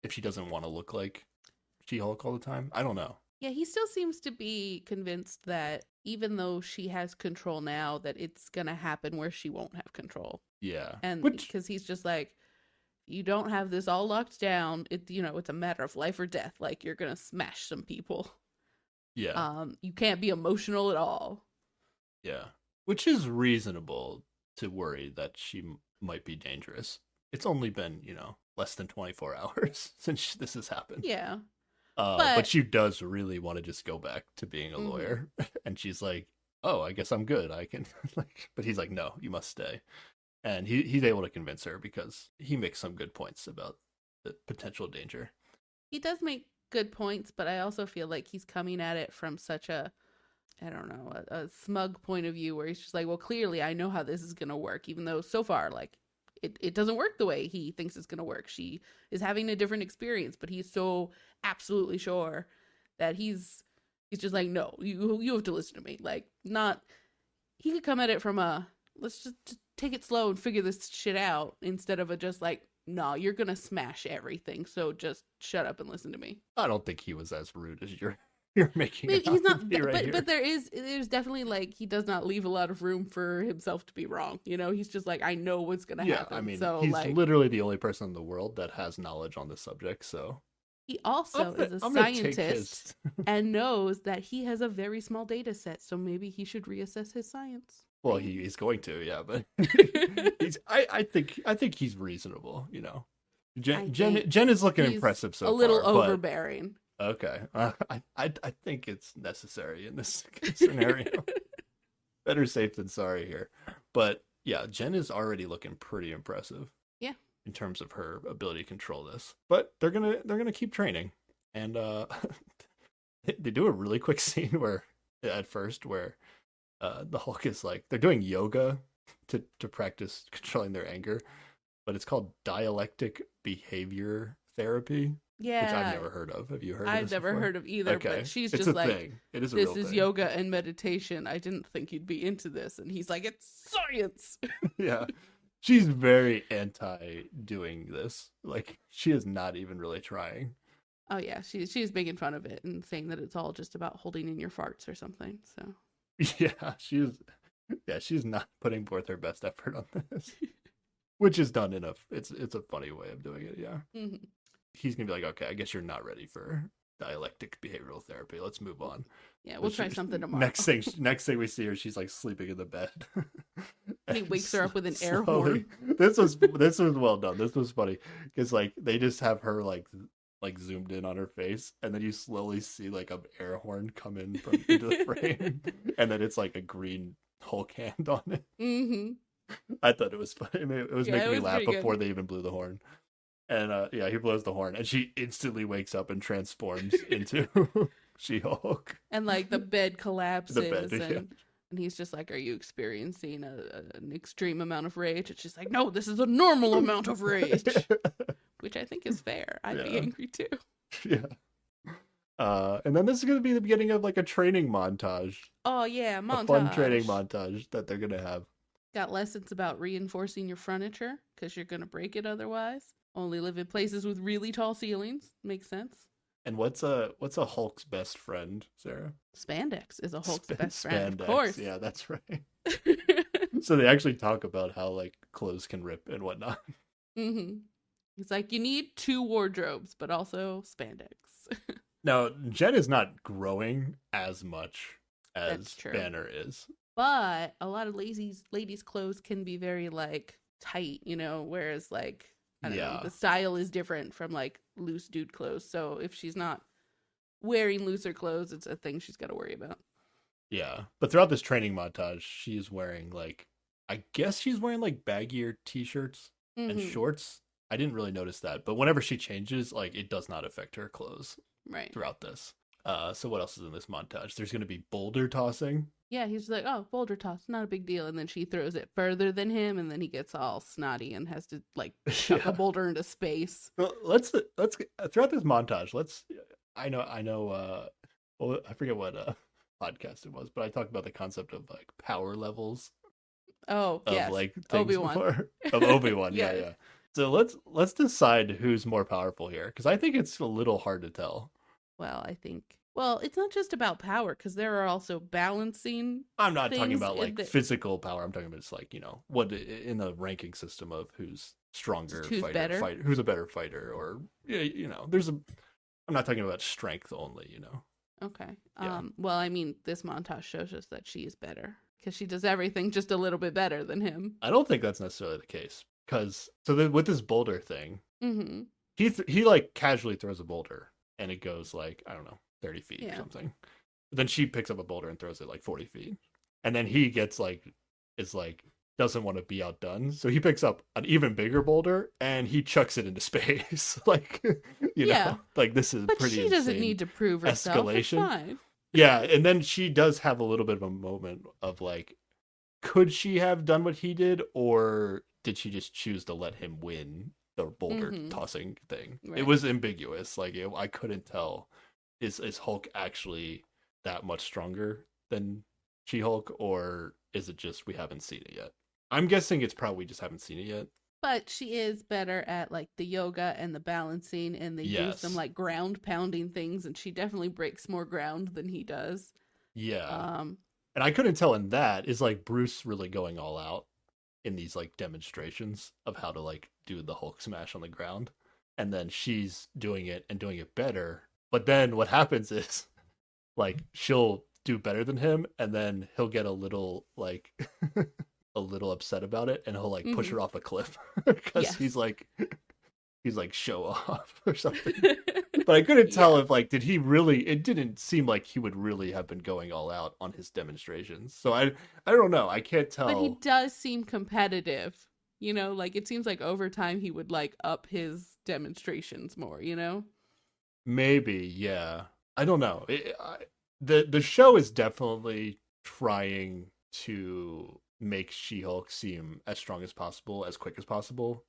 if she doesn't want to look like She-Hulk all the time. I don't know. Yeah, he still seems to be convinced that even though she has control now, that it's going to happen where she won't have control. Yeah. And because he's just like, you don't have this all locked down. It's a matter of life or death. Like, you're going to smash some people. Yeah. You can't be emotional at all. Yeah. Which is reasonable to worry that she might be dangerous. It's only been, less than 24 hours since this has happened. Yeah. But she does really want to just go back to being a lawyer. And she's like, oh, I guess I'm good. I can but he's like, no, you must stay. And he's able to convince her because he makes some good points about the potential danger. He does make good points, but I also feel like he's coming at it from such a smug point of view where he's just like, well, clearly I know how this is going to work, even though so far, like, it doesn't work the way he thinks it's going to work. She is having a different experience, but he's so absolutely sure that he's just like, no, you have to listen to me. Like, he could come at it from let's just take it slow and figure this shit out instead of just like, no, you're going to smash everything. So just shut up and listen to me. I don't think he was as rude as you're making Maybe he's not, right but there's definitely like, he does not leave a lot of room for himself to be wrong. He's just like, I know what's going to happen. I mean, so he's like, literally the only person in the world that has knowledge on this subject. So he also is a scientist and knows that he has a very small data set. So maybe he should reassess his science. Well, he's going to, yeah, but I think he's reasonable. Jen is looking impressive so far. A little overbearing. Okay, I think it's necessary in this scenario. Better safe than sorry here, but yeah, Jen is already looking pretty impressive. Yeah, in terms of her ability to control this, but they're gonna keep training, and they do a really quick scene where the Hulk is like, they're doing yoga to practice controlling their anger, but it's called dialectic behavior therapy. Yeah, which I've never heard of. Have you heard of this? I've never heard of either, okay. But she's it's just like, thing. It is a this real is thing. Yoga and meditation. I didn't think you'd be into this. And he's like, it's science. Yeah. She's very anti doing this. Like, she is not even really trying. Oh yeah, she's making fun of it and saying that it's all just about holding in your farts or something. So yeah, she's not putting forth her best effort on this. Which is done enough. It's a funny way of doing it, yeah. Mm-hmm. He's gonna be like, okay, I guess you're not ready for dialectic behavioral therapy. Let's move on. Yeah, we'll try something tomorrow. Next thing we see her, she's like sleeping in the bed. He wakes her up with an air horn. This was well done. This was funny because like they just have her like zoomed in on her face, and then you slowly see like an air horn come in into the frame, and then it's like a green Hulk hand on it. Mm-hmm. I thought it was funny. I mean, it was making me laugh before they even blew the horn. And he blows the horn, and she instantly wakes up and transforms into She-Hulk. And like the bed collapses, and he's just like, "Are you experiencing an extreme amount of rage?" And she's like, "No, this is a normal amount of rage," which I think is fair. I'd be angry too. Yeah. And then this is going to be the beginning of like a training montage. Oh yeah, montage. A fun training montage that they're going to have. Got lessons about reinforcing your furniture because you're going to break it otherwise. Only live in places with really tall ceilings. Makes sense. And what's a Hulk's best friend, Sarah? Spandex is a Hulk's best friend, of course. Yeah, that's right. So they actually talk about how like clothes can rip and whatnot. Mm-hmm. He's like, you need 2 wardrobes, but also spandex. Now, Jen is not growing as much as Banner is. But a lot of ladies' clothes can be very like tight, whereas like, I don't know, the style is different from like loose dude clothes. So if she's not wearing looser clothes, it's a thing she's got to worry about. Yeah. But throughout this training montage, she's wearing I guess she's wearing like baggier t-shirts and shorts. I didn't really notice that. But whenever she changes, like it does not affect her clothes right throughout this. So what else is in this montage? There's going to be boulder tossing. Yeah, he's like, oh, boulder toss, not a big deal. And then she throws it further than him, and then he gets all snotty and has to like chuck a boulder into space. Well, let's throughout this montage. I know. Well, I forget what podcast it was, but I talked about the concept of like power levels. Oh, of like things Obi-Wan. Of Obi-Wan. Yeah. Yeah. So let's decide who's more powerful here, because I think it's a little hard to tell. Well, it's not just about power, because there are also balancing. I'm not talking about like physical power. I'm talking about just like, what in the ranking system of who's stronger, who's better, who's a better fighter, or I'm not talking about strength only. Okay. Yeah. Well, I mean, this montage shows us that she is better because she does everything just a little bit better than him. I don't think that's necessarily the case, because with this boulder thing, mm-hmm. he like casually throws a boulder and it goes like, I don't know, 30 feet or something. But then she picks up a boulder and throws it like 40 feet. And then he doesn't want to be outdone. So he picks up an even bigger boulder and he chucks it into space. Like, like this is but pretty she doesn't need to prove herself. Escalation. It's fine. Yeah. And then she does have a little bit of a moment of like, could she have done what he did? Or did she just choose to let him win the boulder tossing thing? Right. It was ambiguous. Like I couldn't tell. Is Hulk actually that much stronger than She-Hulk, or is it just we haven't seen it yet? I'm guessing it's probably just haven't seen it yet. But she is better at like the yoga and the balancing, and they do some like ground pounding things, and she definitely breaks more ground than he does. Yeah. And I couldn't tell in that, is like Bruce really going all out in these like demonstrations of how to like do the Hulk smash on the ground, and then she's doing it and doing it better. But then what happens is like she'll do better than him, and then he'll get a little like a little upset about it, and he'll like push her off a cliff because he's like show off or something. But I couldn't tell if like, did he really, it didn't seem like he would really have been going all out on his demonstrations. So I don't know. I can't tell. But he does seem competitive, like it seems like over time he would like up his demonstrations more, Maybe. Yeah. I don't know. The show is definitely trying to make She-Hulk seem as strong as possible, as quick as possible,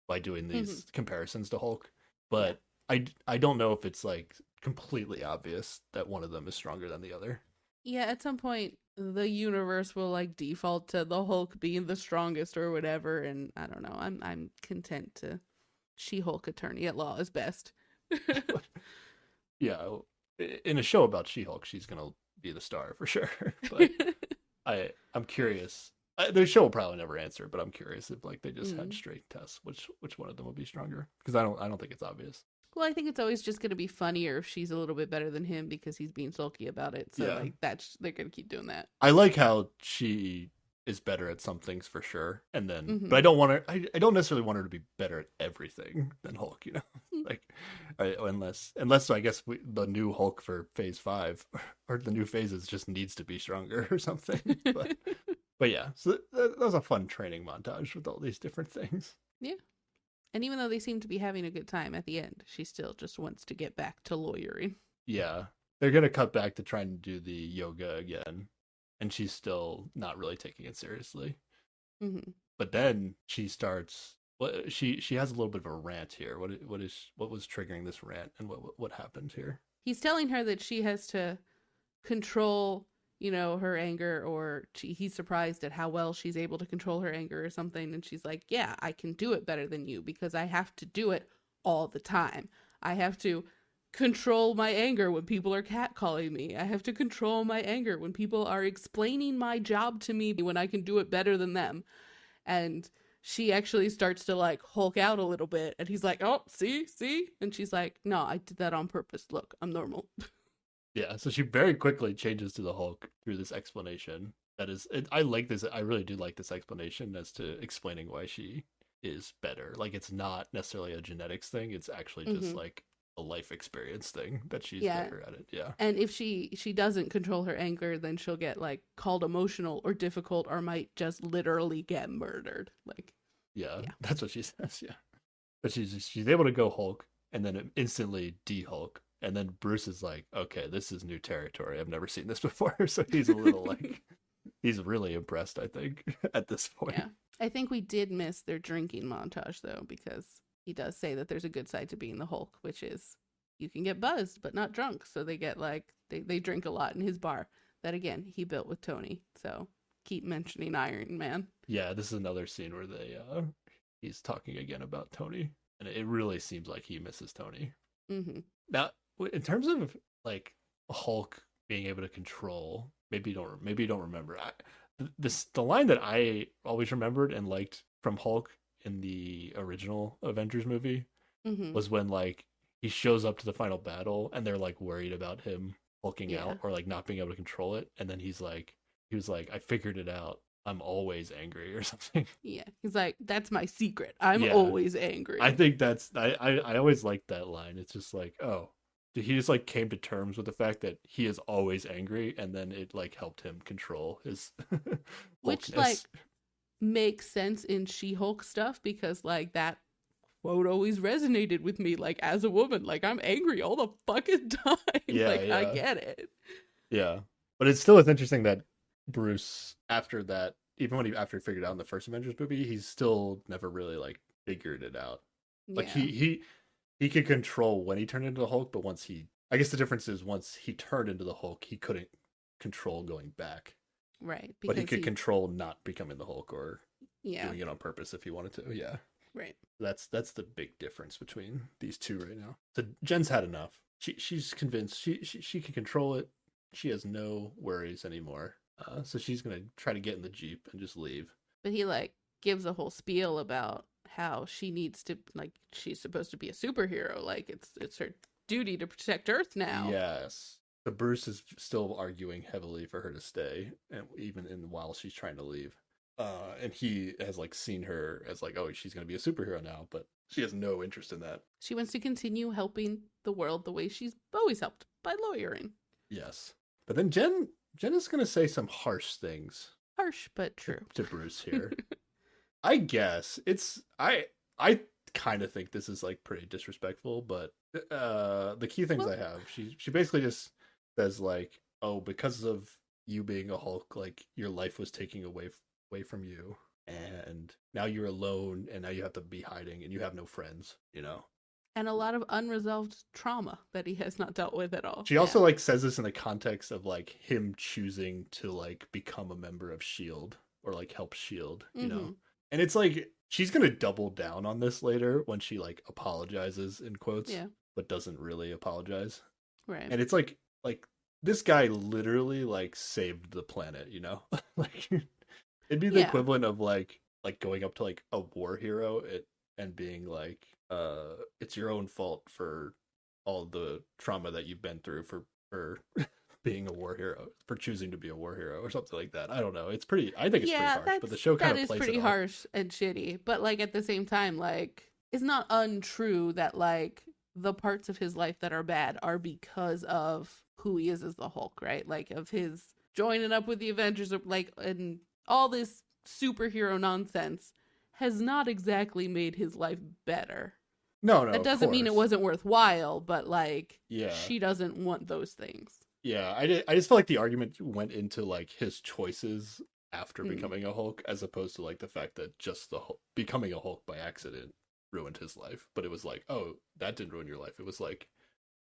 by doing these comparisons to Hulk. But I don't know if it's like completely obvious that one of them is stronger than the other. Yeah, at some point the universe will like default to the Hulk being the strongest or whatever, and I don't know. I'm content to She-Hulk attorney at law is best. Yeah, in a show about She-Hulk, she's gonna be the star for sure. But I'm curious. The show will probably never answer, but I'm curious if like they just had straight tests, which one of them would be stronger? Because I don't think it's obvious. Well, I think it's always just gonna be funnier if she's a little bit better than him because he's being sulky about it. So like they're gonna keep doing that. I like how she is better at some things for sure, and then but I don't want her. I don't necessarily want her to be better at everything than Hulk. Like unless I guess the new Hulk for Phase 5 or the new phases just needs to be stronger or something. But yeah, so that was a fun training montage with all these different things. Yeah. And even though they seem to be having a good time at the end, she still just wants to get back to lawyering. Yeah. They're going to cut back to trying to do the yoga again. And she's still not really taking it seriously. But then she starts... She has a little bit of a rant here. What was triggering this rant, and what happened here? He's telling her that she has to control... her anger, or he's surprised at how well she's able to control her anger or something. And she's like, yeah, I can do it better than you because I have to do it all the time. I have to control my anger when people are catcalling me. I have to control my anger when people are explaining my job to me when I can do it better than them. And she actually starts to like Hulk out a little bit. And he's like, oh, see? And she's like, no, I did that on purpose. Look, I'm normal. Yeah, so she very quickly changes to the Hulk through this explanation. I like this. I really do like this explanation as to explaining why she is better. Like, it's not necessarily a genetics thing. It's actually just like a life experience thing that she's better at it. Yeah. And if she doesn't control her anger, then she'll get like called emotional or difficult, or might just literally get murdered. Like, yeah. That's what she says. Yeah. But she's able to go Hulk and then instantly de-Hulk. And then Bruce is like, okay, this is new territory. I've never seen this before. So he's a little like, he's really impressed, I think, at this point. Yeah. I think we did miss their drinking montage, though, because he does say that there's a good side to being the Hulk, which is you can get buzzed, but not drunk. So they get like, they drink a lot in his bar that, again, he built with Tony. So keep mentioning Iron Man. Yeah, this is another scene where he's talking again about Tony. And it really seems like he misses Tony. Mm-hmm. Now, in terms of like Hulk being able to control, maybe you don't remember. The line that I always remembered and liked from Hulk in the original Avengers movie was when like he shows up to the final battle and they're like worried about him hulking out or like not being able to control it, and then he was like, I figured it out. I'm always angry or something. Yeah, he's like, that's my secret. I'm always angry. I think that's I always liked that line. It's just like, oh, he just like came to terms with the fact that he is always angry, and then it like helped him control his which like makes sense in She-Hulk stuff, because like that quote always resonated with me, like as a woman, like I'm angry all the fucking time. I get it. Yeah, but it still is interesting that Bruce, after that, even after he figured it out in the first Avengers movie, he's still never really like figured it out. Like he could control when he turned into the Hulk, but I guess the difference is once he turned into the Hulk, he couldn't control going back. Right. But he could control not becoming the Hulk or yeah, doing it on purpose if he wanted to. Yeah. Right. That's the big difference between these two right now. So Jen's had enough. She's convinced she can control it. She has no worries anymore. So she's gonna try to get in the Jeep and just leave. But he like gives a whole spiel about how she needs to, like, she's supposed to be a superhero. Like it's her duty to protect Earth now. Yes. But Bruce is still arguing heavily for her to stay, and even while she's trying to leave. And he has like seen her as like, oh, she's gonna be a superhero now, but she has no interest in that. She wants to continue helping the world the way she's always helped, by lawyering. Yes. But then Jen is gonna say some harsh things. Harsh but true. To Bruce here. I guess I kind of think this is like pretty disrespectful, but the key things I have, she basically just says like, oh, because of you being a Hulk, like your life was taken away from you, and now you're alone, and now you have to be hiding, and you have no friends, you know. And a lot of unresolved trauma that he has not dealt with at all. She also like says this in the context of like him choosing to like become a member of SHIELD or like help SHIELD, you know. And it's like she's gonna double down on this later when she like apologizes in quotes, but doesn't really apologize. Right. And it's like this guy literally like saved the planet, you know. Like it'd be the equivalent of like going up to like a war hero and being like, it's your own fault for all the trauma that you've been through for being a war hero, for choosing to be a war hero or something like that. I don't know. I think it's pretty harsh, but the show kind of plays it off. That is pretty harsh and shitty. But like at the same time, like it's not untrue that like the parts of his life that are bad are because of who he is as the Hulk, right? Like of his joining up with the Avengers, like, and all this superhero nonsense has not exactly made his life better. No, that doesn't mean it wasn't worthwhile, but like, she doesn't want those things. Yeah, I just feel like the argument went into like his choices after becoming a Hulk, as opposed to like the fact that just becoming a Hulk by accident ruined his life. But it was like, oh, that didn't ruin your life. It was like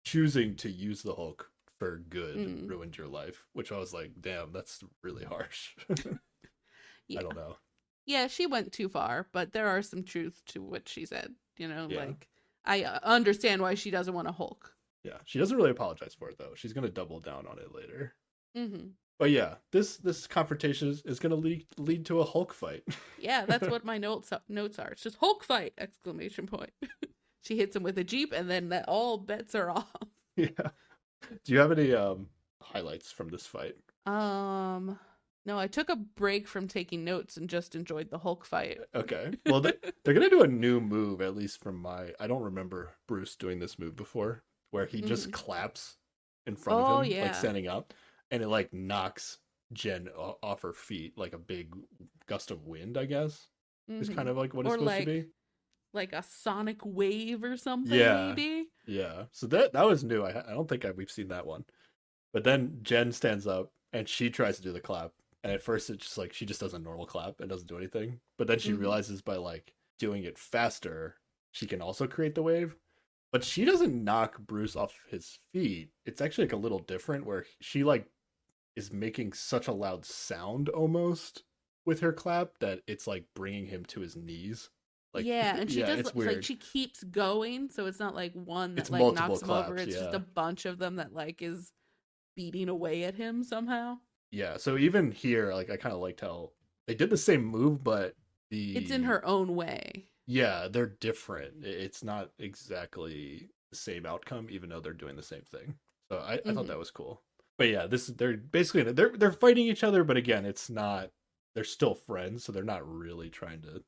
choosing to use the Hulk for good ruined your life, which I was like, damn, that's really harsh. I don't know. Yeah, she went too far, but there are some truth to what she said, you know, like I understand why she doesn't want a Hulk. Yeah, she doesn't really apologize for it though. She's going to double down on it later. But yeah, this confrontation is going to lead to a Hulk fight. Yeah, that's what my notes are. It's just Hulk fight! ! She hits him with a Jeep, and then all bets are off. Yeah. Do you have any highlights from this fight? No, I took a break from taking notes and just enjoyed the Hulk fight. Okay. Well, they're going to do a new move, at least from I don't remember Bruce doing this move before, where he just claps in front of him, like standing up, and it like knocks Jen off her feet like a big gust of wind, I guess. Is kind of like what it's supposed to be. Like a sonic wave or something, maybe? Yeah. So that was new. I don't think we've seen that one. But then Jen stands up and she tries to do the clap. And at first it's just like she just does a normal clap and doesn't do anything. But then she realizes by like doing it faster, she can also create the wave. But she doesn't knock Bruce off his feet. It's actually like a little different where she like is making such a loud sound almost with her clap that it's like bringing him to his knees. Like, yeah, and she does it's weird. like she keeps going, so it's not like one that It's like multiple knocks him claps, over. It's just a bunch of them that like is beating away at him somehow. Yeah, so even here, like I kind of liked how they did the same move, but it's in her own way. Yeah, they're different. It's not exactly the same outcome, even though they're doing the same thing. So I thought that was cool. But yeah, they're basically they're fighting each other, but again, it's not. They're still friends, so they're not really trying to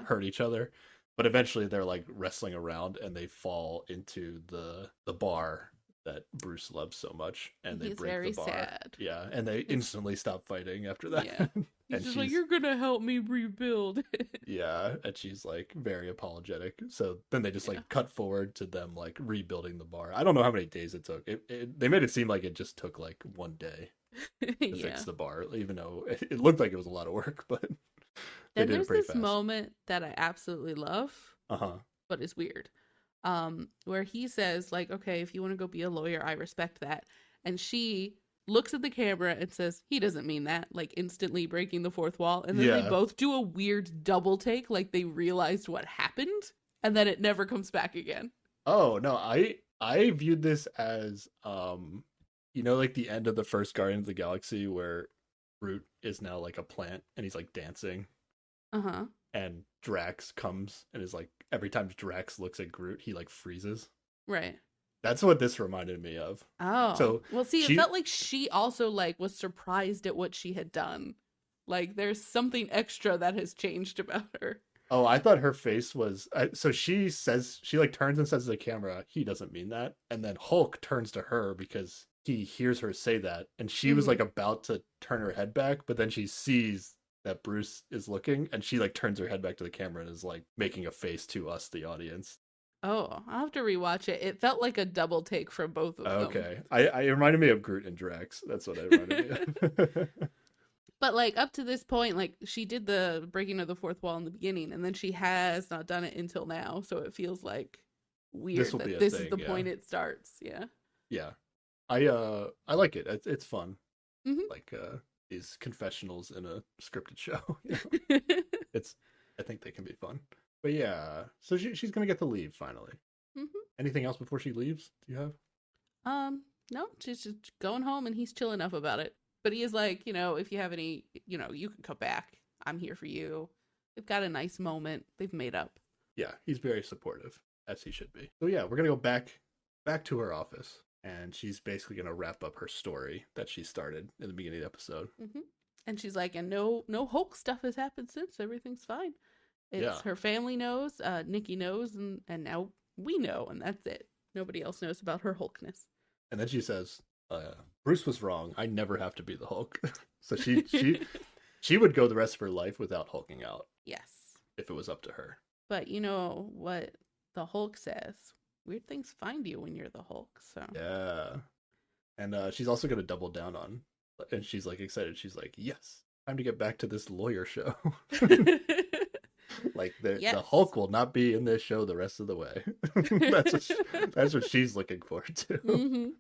hurt each other. But eventually, they're like wrestling around, and they fall into the bar that Bruce loves so much, and they break the bar. Sad. Yeah, and they instantly stop fighting after that. Yeah. And she's like, "You're gonna help me rebuild." Yeah, and she's like very apologetic. So then they just like cut forward to them like rebuilding the bar. I don't know how many days it took. They made it seem like it just took like one day to fix the bar, even though it looked like it was a lot of work. But then there's this moment that I absolutely love, but it's weird, where he says like, "Okay, if you want to go be a lawyer, I respect that," and she looks at the camera and says, "He doesn't mean that," like instantly breaking the fourth wall. And then they both do a weird double take, like they realized what happened, and then it never comes back again. Oh, no, I viewed this as, like the end of the first Guardians of the Galaxy where Groot is now like a plant and he's like dancing. And Drax comes and is like, every time Drax looks at Groot, he like freezes. Right. That's what this reminded me of. Oh, so well, see, it felt like she also like was surprised at what she had done. Like, there's something extra that has changed about her. Oh, I thought her face was. So she like turns and says to the camera, "He doesn't mean that," and then Hulk turns to her because he hears her say that, and she was like about to turn her head back, but then she sees that Bruce is looking, and she like turns her head back to the camera and is like making a face to us, the audience. Oh, I'll have to rewatch it. It felt like a double take from both of them. Okay. It reminded me of Groot and Drax. That's what it reminded me of. But, like, up to this point, like, she did the breaking of the fourth wall in the beginning, and then she has not done it until now, so it feels, like, weird that this is the point it starts. Yeah. Yeah. I like it. It's fun. Like, these confessionals in a scripted show. I think they can be fun. But yeah, so she's gonna get to leave finally. Anything else before she leaves? Do you have? No, she's just going home, and he's chill enough about it. But he is like, if you have any, you can come back. I'm here for you. They've got a nice moment. They've made up. Yeah, he's very supportive, as he should be. So yeah, we're gonna go back to her office, and she's basically gonna wrap up her story that she started in the beginning of the episode. And she's like, and no Hulk stuff has happened since. Everything's fine. It's her family knows, Nikki knows, and now we know, and that's it. Nobody else knows about her Hulkness. And then she says, Bruce was wrong. I never have to be the Hulk. So she would go the rest of her life without hulking out. Yes. If it was up to her. But you know what the Hulk says? Weird things find you when you're the Hulk. So yeah. And she's also going to double down on, and she's like excited. She's like, yes, time to get back to this lawyer show. Like the Hulk will not be in this show the rest of the way. That's what she's looking forward to.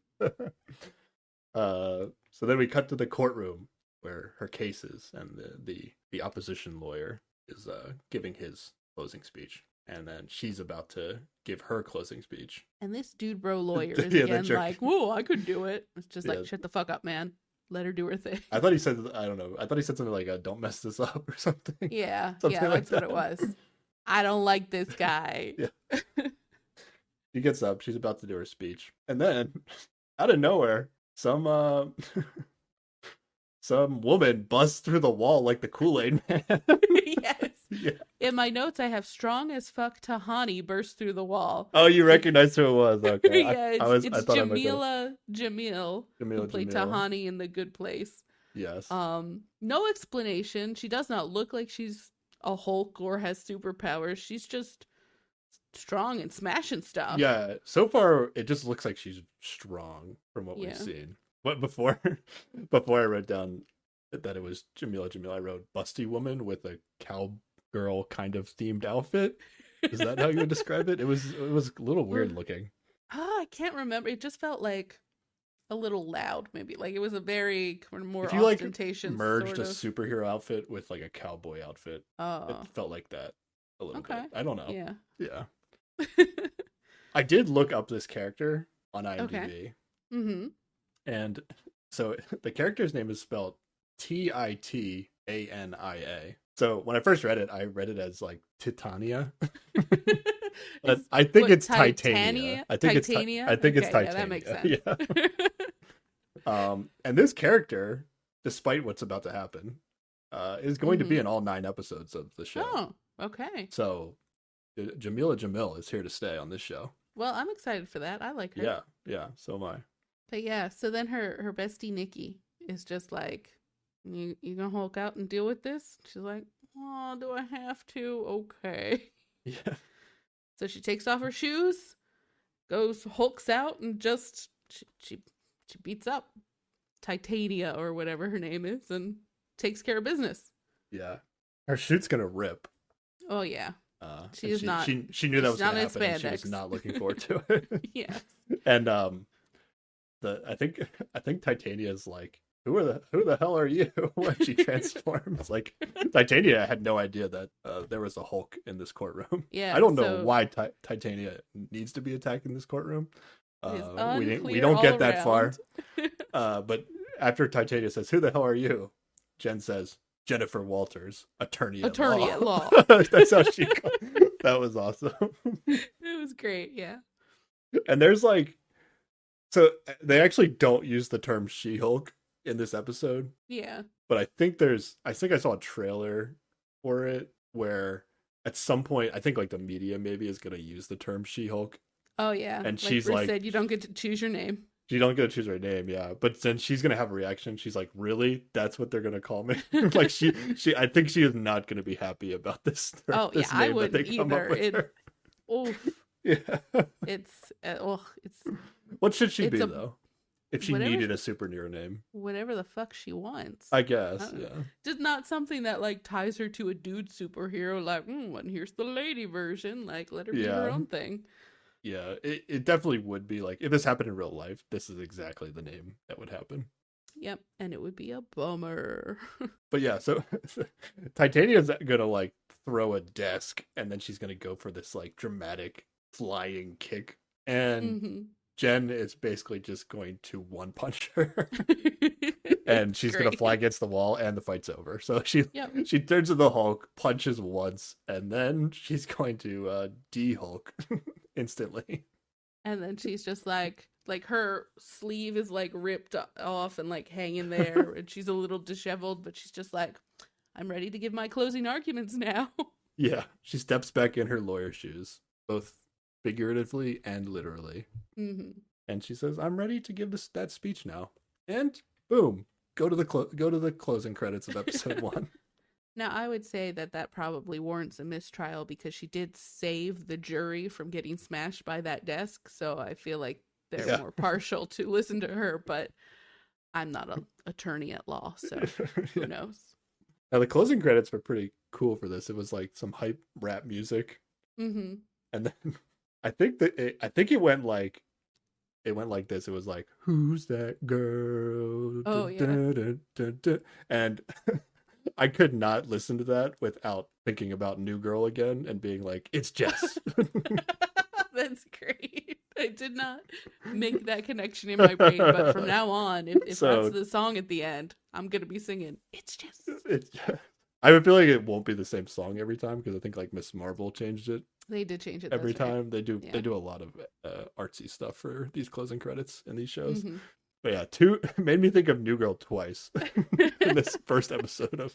So then we cut to the courtroom where her case is, and the opposition lawyer is giving his closing speech, and then she's about to give her closing speech. And this dude bro lawyer is again like, "Whoa, I could do it." It's just like, shut the fuck up, man. Let her do her thing. I thought he said, I don't know. I thought he said something like, "Don't mess this up" or something. Yeah, that's what it was. I don't like this guy. Yeah. She gets up. She's about to do her speech, and then out of nowhere, some woman busts through the wall like the Kool-Aid Man. Yes. Yeah. In my notes, I have strong as fuck Tahani burst through the wall. Oh, you recognized who it was? Okay. Yeah, it's Jamila who played Tahani in The Good Place. Yes. No explanation. She does not look like she's a Hulk or has superpowers. She's just strong and smashing stuff. Yeah, so far it just looks like she's strong from what we've seen. But before I wrote down that it was Jamila, I wrote busty woman with a cowgirl kind of themed outfit. Is that how you would describe it? It was a little weird looking. I can't remember. It just felt like a little loud, maybe. Like it was a very more if you ostentatious merged a superhero outfit with like a cowboy outfit. Oh. It felt like that a little bit. I don't know. Yeah. I did look up this character on IMDb. Okay. Mm-hmm. And so the character's name is spelled Titania. So when I first read it, I read it as like Titania. I think it's Titania. I think it's Titania. Yeah, that makes sense. Yeah. And this character, despite what's about to happen, is going to be in all 9 episodes of the show. Oh, okay. So Jamila Jamil is here to stay on this show. Well, I'm excited for that. I like her. Yeah, so am I. But yeah, so then her bestie Nikki is just like, you gonna Hulk out and deal with this? She's like, oh, do I have to? Okay. Yeah. So she takes off her shoes, goes Hulks out, and just she beats up Titania or whatever her name is and takes care of business. Yeah. Her shoot's gonna rip. Oh yeah. She knew that was gonna happen, and she was not looking forward to it. Yeah. And I think Titania's like, who the hell are you when she transforms? Like, Titania had no idea that there was a Hulk in this courtroom. Yeah, I don't know why Titania needs to be attacked in this courtroom. We don't get that far. But after Titania says, "Who the hell are you?" Jen says, "Jennifer Walters, attorney at law." That's how she. That was awesome. It was great, yeah. And there's like, so they actually don't use the term She-Hulk in this episode. Yeah. But I think I saw a trailer for it where at some point, I think like the media maybe is going to use the term She-Hulk. Oh yeah. And like she's Bruce like, said, you don't get to choose your name. You don't get to choose her name, yeah. But then she's going to have a reaction. She's like, really? That's what they're going to call me? Like I think she is not going to be happy about this. Oh this yeah, name I wouldn't that they come either. Up with her. Oof. Yeah. It's what should she be though? If she whatever, needed a superhero name. Whatever the fuck she wants. I guess, yeah. Just not something that like ties her to a dude superhero like, and here's the lady version. Like, let her do her own thing. Yeah, it definitely would be like, if this happened in real life, this is exactly the name that would happen. Yep, and it would be a bummer. But yeah, so Titania's gonna like throw a desk, and then she's gonna go for this like dramatic flying kick, and Jen is basically just going to one punch her, and she's gonna fly against the wall, and the fight's over. So she turns to the Hulk, punches once, and then she's going to de-Hulk instantly. And then she's just like her sleeve is like ripped off and like hanging there, and she's a little disheveled, but she's just like, I'm ready to give my closing arguments now. Yeah, she steps back in her lawyer shoes, both figuratively and literally. And she says, I'm ready to give that speech now. And boom, go to the closing credits of episode 1. Now, I would say that probably warrants a mistrial because she did save the jury from getting smashed by that desk. So I feel like they're more partial to listen to her, but I'm not an attorney at law, so who knows? Now, the closing credits were pretty cool for this. It was like some hype rap music. And then I think it went like this. It was like, who's that girl? Oh, yeah. And I could not listen to that without thinking about New Girl again and being like, it's Jess. That's great. I did not make that connection in my brain, but from now on, if that's the song at the end, I'm going to be singing, it's Jess. I would feel like it won't be the same song every time because I think like Miss Marvel changed it. They did change it every time. Right. They do a lot of artsy stuff for these closing credits in these shows. But yeah, made me think of New Girl twice in this first episode of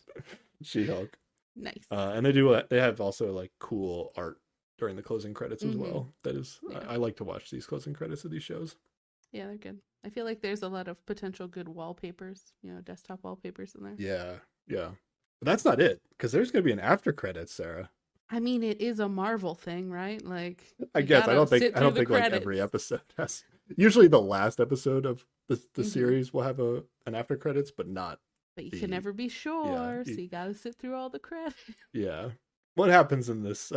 She-Hulk. Nice. And they have also like cool art during the closing credits as well. That is, I like to watch these closing credits of these shows. Yeah, they're good. I feel like there's a lot of potential good wallpapers, desktop wallpapers in there. Yeah. But that's not it, because there's going to be an after credits, Sarah. I mean, it is a Marvel thing, right? Like, I guess I don't think like every episode has. Usually, the last episode of the series will have an after credits, but not. But you can never be sure, so you gotta sit through all the credits. Yeah. What happens in this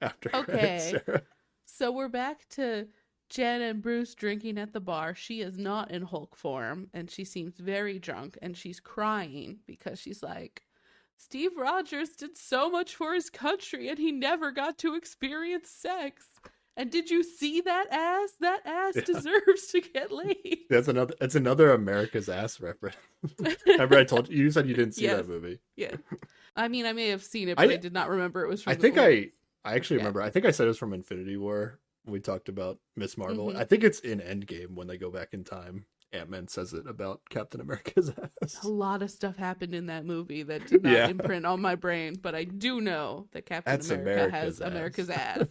after credits, Sarah? So we're back to Jen and Bruce drinking at the bar. She is not in Hulk form, and she seems very drunk, and she's crying because she's like, Steve Rogers did so much for his country, and he never got to experience sex. And did you see that ass? That ass deserves to get laid. That's another America's Ass reference. Remember I told you said you didn't see that movie. Yeah. I mean, I may have seen it, but I did not remember it was from I actually remember. I think I said it was from Infinity War when we talked about Miss Marvel. I think it's in Endgame when they go back in time. Ant-Man says it about Captain America's ass. A lot of stuff happened in that movie that did not imprint on my brain, but I do know that Captain America has America's ass.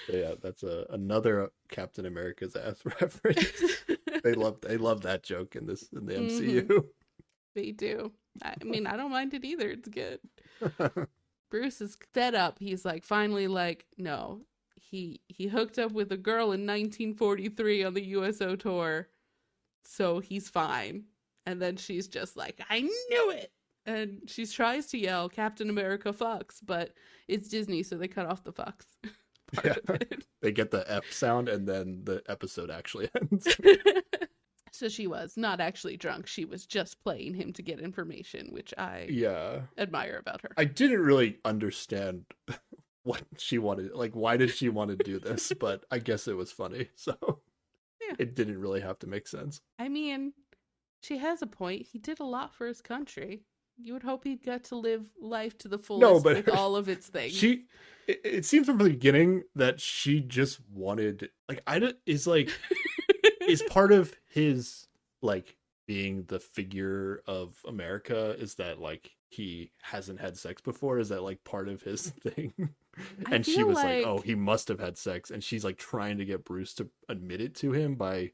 Yeah, that's another Captain America's ass reference. They love that joke in the MCU. They do. I mean, I don't mind it either. It's good. Bruce is fed up. He's like, finally, like, no. He hooked up with a girl in 1943 on the USO tour, so he's fine. And then she's just like, I knew it! And she tries to yell, Captain America fucks, but it's Disney, so they cut off the fucks. They get the F sound, and then the episode actually ends. So she was not actually drunk. She was just playing him to get information, which I admire about her. I didn't really understand what she wanted. Like, why did she want to do this? But I guess it was funny. So it didn't really have to make sense. I mean, she has a point. He did a lot for his country. You would hope he got to live life to the fullest with all of its things. It seems from the beginning that she just wanted, like, is part of his, like, being the figure of America, is that, like, he hasn't had sex before? Is that, like, part of his thing? And she was like, oh, he must have had sex. And she's, like, trying to get Bruce to admit it to him by,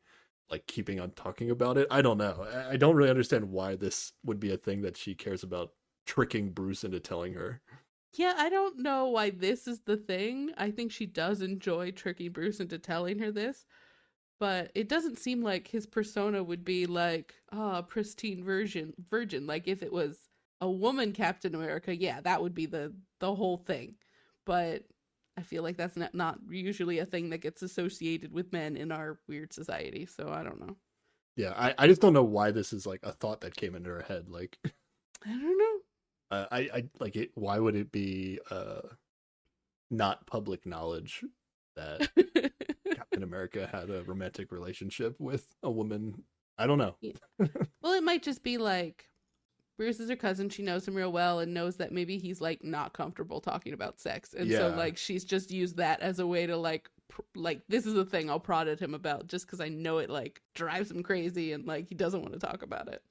like, keeping on talking about it. I don't know. I don't really understand why this would be a thing that she cares about, tricking Bruce into telling her. Yeah, I don't know why this is the thing. I think she does enjoy tricking Bruce into telling her this. But it doesn't seem like his persona would be like, pristine virgin. Like, if it was a woman Captain America, yeah, that would be the whole thing. But I feel like that's not usually a thing that gets associated with men in our weird society. So I don't know. Yeah, I just don't know why this is, like, a thought that came into her head. Like, I don't know. I like it. Why would it be not public knowledge that Captain America had a romantic relationship with a woman? I don't know. Yeah. Well, it might just be like, Bruce is her cousin. She knows him real well and knows that maybe he's, like, not comfortable talking about sex. And so, like, she's just used that as a way to, like, this is the thing I'll prod at him about, just because I know it, like, drives him crazy and, like, he doesn't want to talk about it.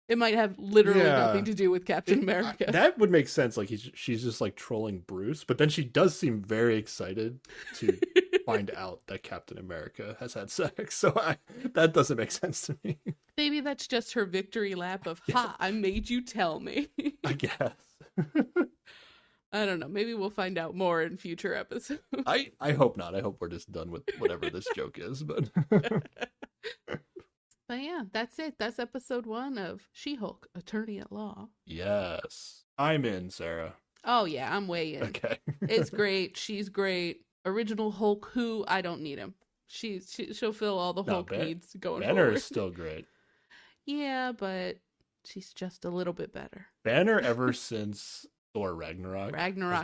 It might have literally nothing to do with Captain America. That would make sense. Like, she's just, like, trolling Bruce, but then she does seem very excited to find out that Captain America has had sex. So that doesn't make sense to me. Maybe that's just her victory lap of, ha, I made you tell me. I guess. I don't know. Maybe we'll find out more in future episodes. I hope not. I hope we're just done with whatever this joke is. But But yeah, that's it. That's episode 1 of She-Hulk, Attorney at Law. Yes. I'm in, Sarah. Oh yeah, I'm way in. Okay. It's great. She's great. Original Hulk who, I don't need him. She'll fill all the Hulk needs going Banner forward. is still great. Yeah, but she's just a little bit better. Banner ever since Thor Ragnarok. That was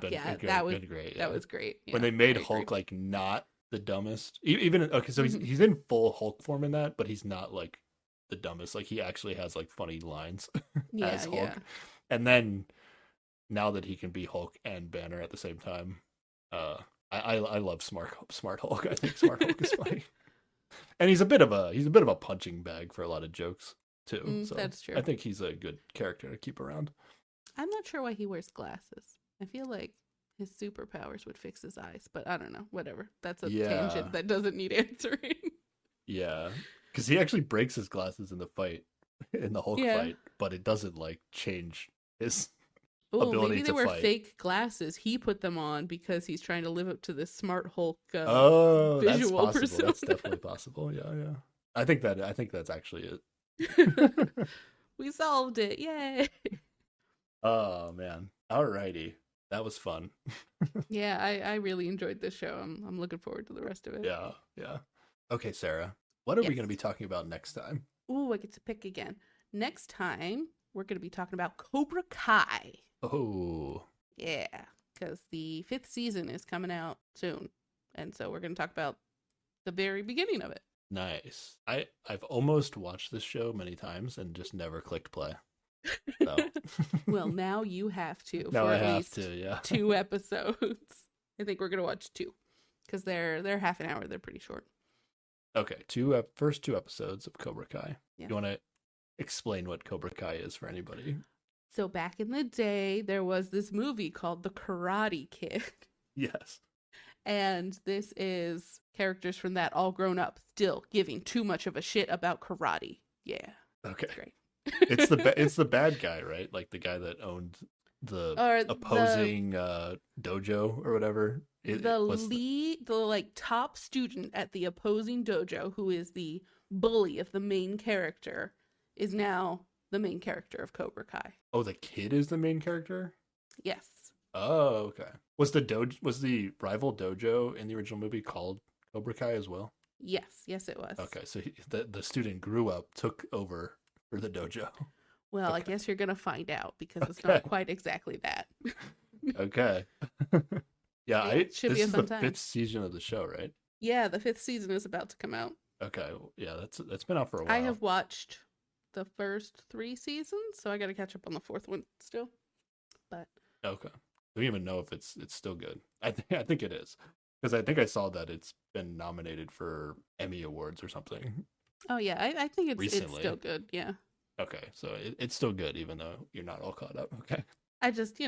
great. Yeah. That was great. Yeah, when they made Hulk like not the dumbest, even okay, so he's in full Hulk form in that, but he's not like the dumbest. Like, he actually has like funny lines as Hulk. Yeah. And then now that he can be Hulk and Banner at the same time, I love Smart Hulk. I think Smart Hulk is funny, and he's a bit of a punching bag for a lot of jokes too. So that's true. I think he's a good character to keep around. I'm not sure why he wears glasses. I feel like his superpowers would fix his eyes, but I don't know. Whatever. That's a tangent that doesn't need answering. Yeah, because he actually breaks his glasses in the Hulk fight, but it doesn't like change his ability maybe they to were fight. fake glasses. He put them on because he's trying to live up to this smart Hulk visual that's possible. persona. That's definitely possible. Yeah. I think that's actually it. We solved it. Yay. Oh man. Alrighty. That was fun. Yeah, I really enjoyed this show. I'm looking forward to the rest of it. Yeah. Okay, Sarah. What are we going to be talking about next time? Ooh, I get to pick again. Next time, we're going to be talking about Cobra Kai. Oh. Yeah, because the 5th season is coming out soon. And so we're going to talk about the very beginning of it. Nice. I've almost watched this show many times and just never clicked play. So. Well, now you have to. Now I have to, yeah. 2 episodes. I think we're going to watch 2 because they're half an hour. They're pretty short. Okay, first 2 episodes of Cobra Kai. Yeah. You want to explain what Cobra Kai is for anybody? So back in the day, there was this movie called The Karate Kid. Yes. And this is characters from that all grown up, still giving too much of a shit about karate. Yeah. Okay. Great. It's the bad guy, right? Like the guy that owned the opposing dojo or whatever. The top student at the opposing dojo, who is the bully of the main character, is now the main character of Cobra Kai. Oh, the kid is the main character? Yes. Oh, okay. Was the rival dojo in the original movie called Cobra Kai as well? Yes, it was. Okay, so the student grew up, took over for the dojo. Well, okay. I guess you're going to find out because it's not quite exactly that. Okay. Yeah, it should be a fun time. This is the 5th season of the show, right? Yeah, the 5th season is about to come out. Okay, yeah, that's been out for a while. I have watched the first 3 seasons, so I got to catch up on the 4th one still. But okay, I don't even know if it's still good. I think it is because I think I saw that it's been nominated for Emmy Awards or something. Oh yeah, I think it's still good. Yeah. Okay, so it's still good even though you're not all caught up. Okay. I just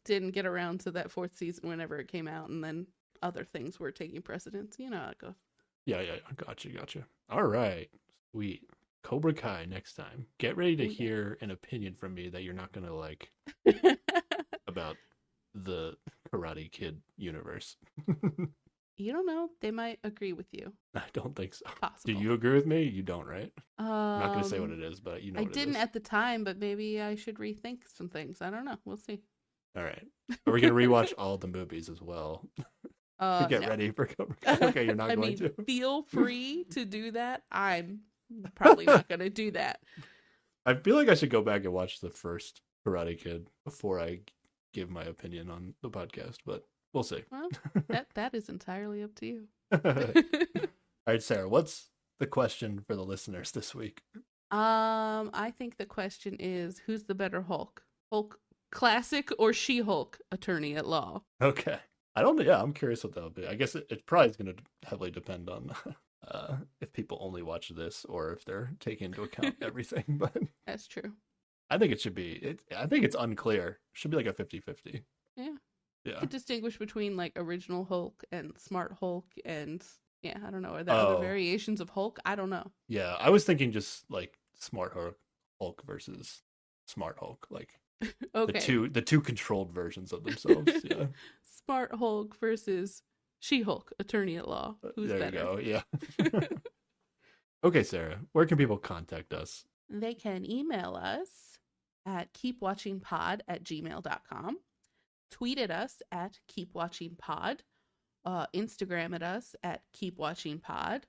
didn't get around to that 4th season whenever it came out, and then other things were taking precedence. You know how it goes. Yeah. Gotcha. All right, sweet. Cobra Kai next time. Get ready to hear an opinion from me that you're not gonna like about the Karate Kid universe. You don't know. They might agree with you. I don't think so. Possible. Do you agree with me? You don't, right? I'm not going to say what it is, but you know what it is. I didn't at the time, but maybe I should rethink some things. I don't know. We'll see. All right. Are we going to rewatch all the movies as well? To get ready for Cobra Kai? Okay, you're not going to. Feel free to do that. I'm probably not going to do that. I feel like I should go back and watch the first Karate Kid before I give my opinion on the podcast, but we'll see. Well, that is entirely up to you. All right, Sarah, what's the question for the listeners this week? I think the question is, who's the better Hulk? Hulk classic or She-Hulk attorney at law? Okay. I'm curious what that'll be. I guess it probably is going to heavily depend on if people only watch this or if they're taking into account everything. But that's true. I think it should be. I think it's unclear. It should be like a 50-50. Yeah. You could distinguish between like original Hulk and Smart Hulk and I don't know. Are there other variations of Hulk? I don't know. Yeah, I was thinking just like Smart Hulk versus Smart Hulk, like okay. the two controlled versions of themselves. Yeah. Smart Hulk versus She-Hulk, attorney at law. Who's there better? You go. Yeah. Okay, Sarah, where can people contact us? They can email us at keepwatchingpod@gmail.com. Tweet at us at keepwatchingpod. Instagram at us at keepwatchingpod.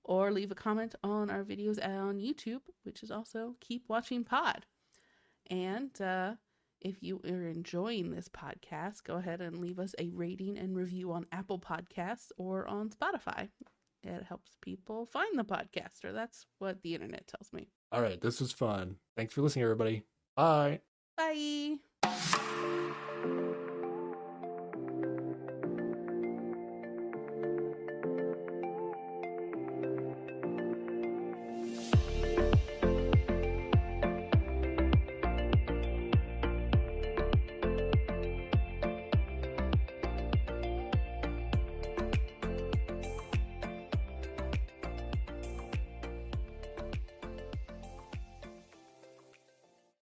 Or leave a comment on our videos on YouTube, which is also Keep Watching Pod. And if you are enjoying this podcast, go ahead and leave us a rating and review on Apple Podcasts or on Spotify. It helps people find the podcast, or that's what the internet tells me. All right, this was fun. Thanks for listening, everybody. Bye. Bye.